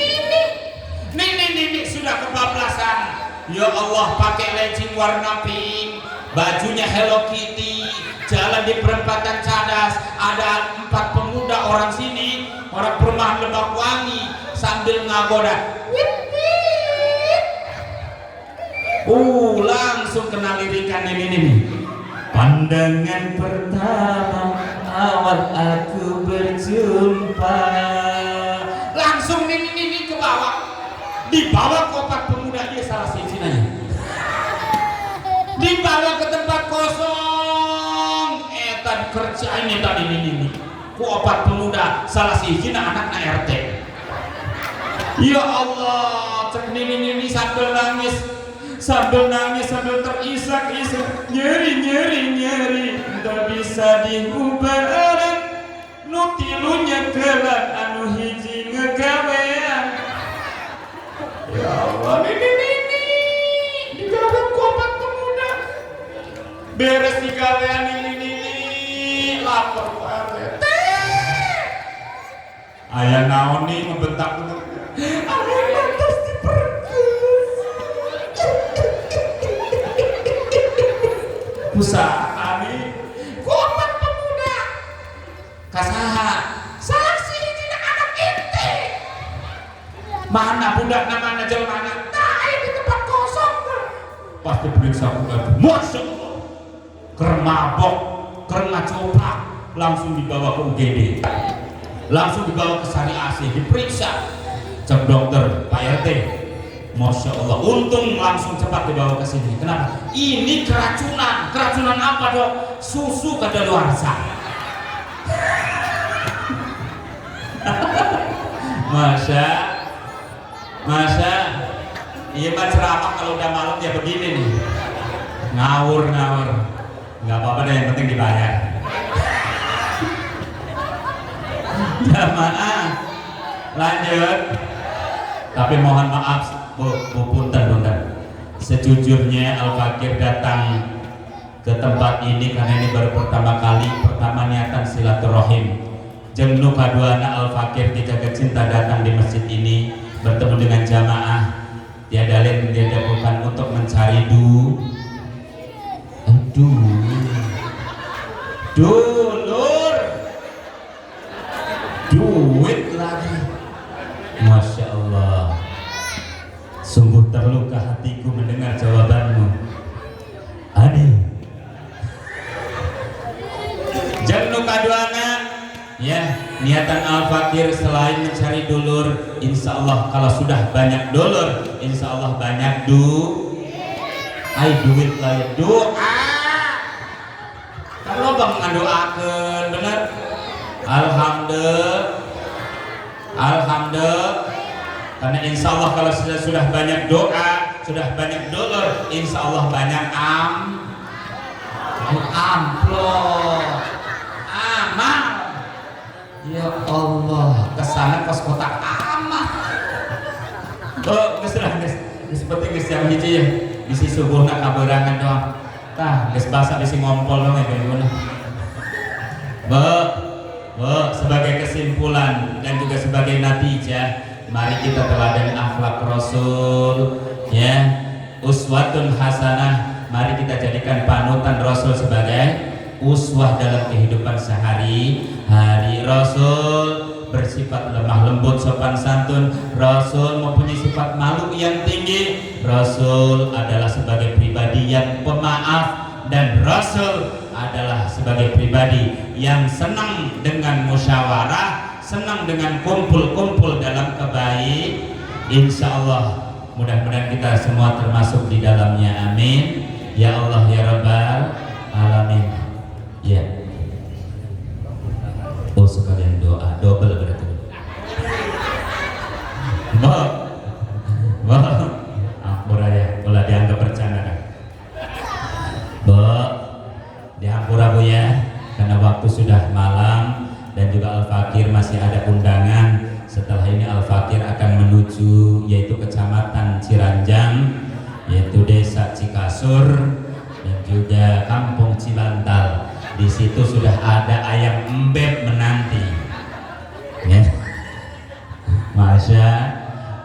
sudah kebablasan. Ya Allah, pakai legging warna pink, bajunya Hello Kitty, jalan di perempatan Cadas, ada 4 pemuda orang sini, orang perumahan Lebak Wangi, sambil ngagoda. Langsung kena lirikan ini. Pandangan pertama awal aku berjumpa. Langsung ini ke bawah. Dibawa ke 4 pemuda, dia salah sincinanya. Dibawa ke tempat kosong. Tadi kerja ini tadi ini. Ku 4 pemuda salah sincinnya anaknya RT. Ya Allah, cek ini sambil nangis, sambil terisak-isak, nyeri, nggak bisa diubaran, nutilunya kelan anu hiji ngegawean, Ya Allah, ini di dalam kopat pemuda. Beres di gawean ini lapor Pak RT. Ayah naon nih membentak bener. Ayah lantas diperkus. Usaha nih kopat pemuda. Kasaha saksi tidak anak inti. Mana budak namanya jelmana? Nah, di tempat kosong. Pas diperiksa budak, masya Allah, keur mabok, keur ngacoba, langsung dibawa ke UGD, langsung dibawa ke Sari AC, diperiksa. Cek dokter, Pak RT, masya Allah, untung langsung cepat dibawa ke sini. Kenapa? Ini keracunan. Keracunan apa dok? Susu kadaluarsa. Masa iya mah ceramah kalau udah malam ya begini nih, ngawur nggak apa-apa deh, yang penting dibayar. Jamaah lanjut, tapi mohon maaf bu punten, sejujurnya Al Fakir datang ke tempat ini karena ini baru pertama niatan silaturahim. Jengnu kaduana Al Fakir dijaga cinta datang di masjid ini bertemu dengan jamaah tiada lain tiada bukan untuk mencari duit lagi. Masya Allah, sungguh terluka hatiku mendengar jawabanmu Adi. Jengnu kaduana ya, niatan Al Fakir selain mencari dulur, insya Allah kalau sudah banyak dulur, insya Allah banyak duit lah ya, doa. Kalau bang ngandoakeun bener, alhamdulillah, karena insya Allah kalau sudah banyak doa, sudah banyak dulur, insya Allah banyak amplop, amal. Ya Allah, kesana kos kotak amat. Oh, seperti geus yang hiji ya, bisi subuhna kaberangan doang. Tah, geus basa bisi ngompol dong ya gimana. Sebagai kesimpulan dan juga sebagai natijah, mari kita teladani akhlak Rasul ya. Uswatun hasanah, mari kita jadikan panutan Rasul sebagai uswah dalam kehidupan sehari-hari. Rasul bersifat lemah lembut, sopan santun. Rasul mempunyai sifat malu yang tinggi. Rasul adalah sebagai pribadi yang pemaaf, dan Rasul adalah sebagai pribadi yang senang dengan musyawarah, senang dengan kumpul-kumpul dalam kebaikan. Insya Allah mudah-mudahan kita semua termasuk di dalamnya, amin ya Allah ya Rabbal alamin. Ya. Oh sekalian doa double berarti. Ampura ya, boleh dianggap bercanda kan? Diampura Bu ya, karena waktu sudah malam dan juga Al Fakir masih ada undangan. Setelah ini Al Fakir akan menuju yaitu Kecamatan Ciranjang, yaitu Desa Cikasur dan juga Kampung Cilantal. Di situ sudah ada ayam embeb menanti, ya. Masya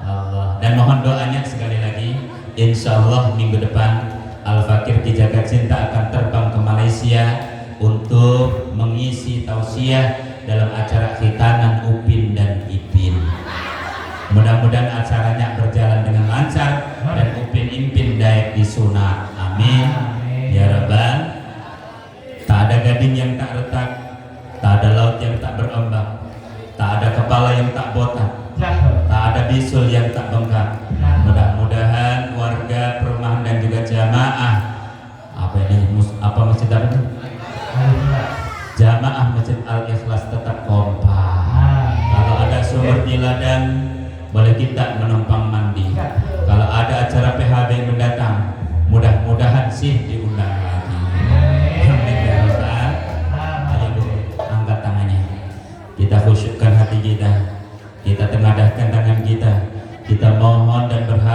Allah. Dan mohon doanya sekali lagi, insya Allah minggu depan Al Fakir Dijaga Cinta akan terbang ke Malaysia untuk mengisi tausiah dalam acara khitanan Upin dan Ipin. Mudah-mudahan acaranya berjalan dengan lancar dan Upin Ipin daek disunat, amin ya Rabbal. Tak ada gading yang tak retak, tak ada laut yang tak berombak, tak ada kepala yang tak botak, tak ada bisul yang tak bengkak. Mudah-mudahan warga perumahan dan juga jamaah masjid apa itu? Jamaah Masjid Al-Ikhlas tetap kompak. Kalau ada sumur di ladang, boleh kita menumpang mandi. Kalau ada acara PHB yang mendatang, mudah-mudahan sih diundang lagi. Ayo Bu, angkat tangannya. Kita khusyukkan hati kita, kita tengadahkan tangan kita mohon dan berharap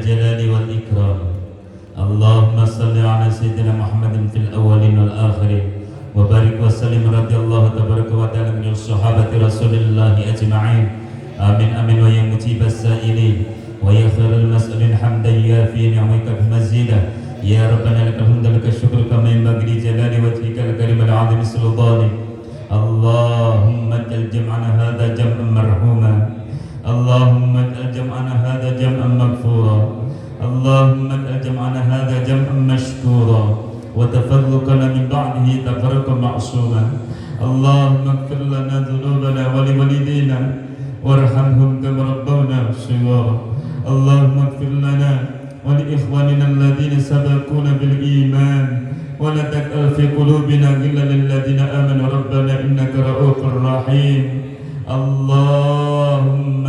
الجلال والإكرام. اللهم صل على سيدنا محمد في الأولين والآخرين وبارك وسلم رضي الله تبارك وتعالى من الصحابة رسول الله أجمعين. آمين آمين. ويا مجيب السائلين ويا خير المسألين حمدا يافي نعمك مزيدا يا ربنا لك الحمد لك الشكر كما ينبغي لجلال وجهك الكريم العظيم سلطانك. اللهم اجعل جمعنا هذا جمعا مرحوما. اللهم اجعل جمعنا هذا جمعا مغفورا. اللهم اجعل جمعنا هذا جمعا مشكورا وتفرقنا من بعده تفرقا معصوما. اللهم اغفر لنا ذنوبنا ولوالدينا وارحمهم كما ربونا صغارا. اللهم اغفر لنا ولإخواننا الذين سبقونا بالإيمان ولا تجعل في قلوبنا غلا للذين آمنوا ربنا إنك رؤوف رحيم. اللهم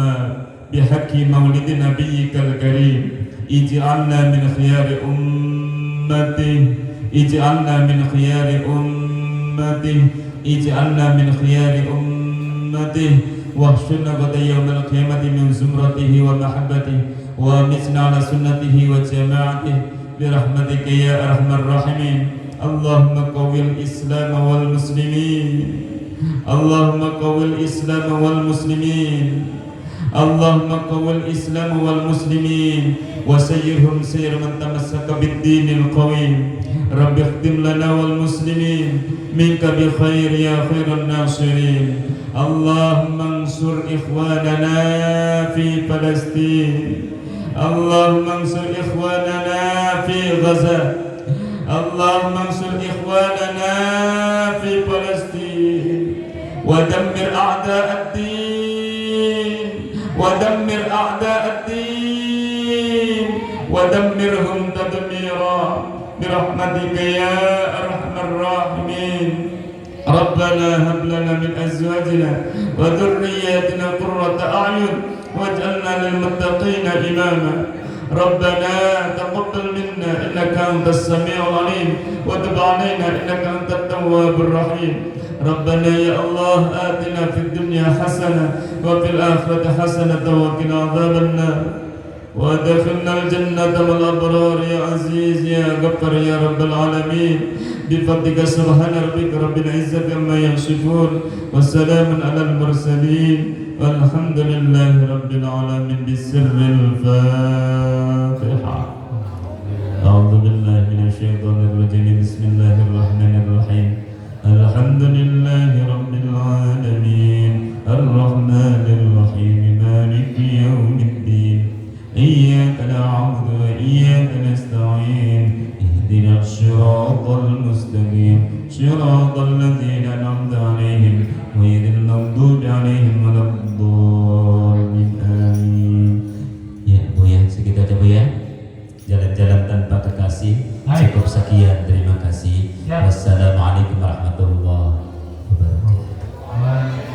بحق مولد نبيك الكريم اجعلنا من خيار أمته، اجعلنا من خيار أمته، اجعلنا من خيار أمته، واحشرنا غدا يوم القيامة من زمرته ومحبته ومتنا على سنته وجماعته برحمتك يا أرحم الراحمين. اللهم قوي الإسلام والمسلمين، اللهم قوي الإسلام والمسلمين، اللهم قوي الإسلام والمسلمين وسيرهم سير من تمسك بالدين القويم. رب اختم لنا والمسلمين منك بخير يا خير الناصرين. اللهم انصر إخواننا في فلسطين، اللهم انصر إخواننا في غزة، اللهم انصر إخواننا في فلسطين ودمر أعداء الدين، ودمر أعداء الدين ودمرهم تدميرا برحمتك يا أرحم الراحمين. ربنا هب لنا من أزواجنا وذرياتنا قرة أعين واجعلنا للمتقين إماما. ربنا تقبل منا إنك أنت السميع العليم وتب علينا إنك أنت التواب الرحيم. ربنا يا الله آتنا في الدنيا حسنة وفي الآخرة حسنة وقنا عذاب النار وادخلنا الجنة والأبرار يا عزيز يا غفار يا رب العالمين. بفضلك سبحان ربك رب العزة عما يصفون وسلام على المرسلين والحمد لله رب العالمين. بسر الفاتحة. أعوذ بالله من الشيطان الرجيم. بسم الله الرحمن الرحيم. الحمد لله رب العالمين الرحمن الرحيم مالك يوم الدين إياك نعبد وإياك نستعين اهدنا الصراط المستقيم صراط الذين أنعمت عليهم غير المغضوب عليهم ولا الضالين آمين. Ya Bu ya, segitu aja Bu ya. Jalan-jalan tanpa kekasih. Cukup sekian, terima kasih. Wassalamualaikum warahmatullahi wabarakatuh.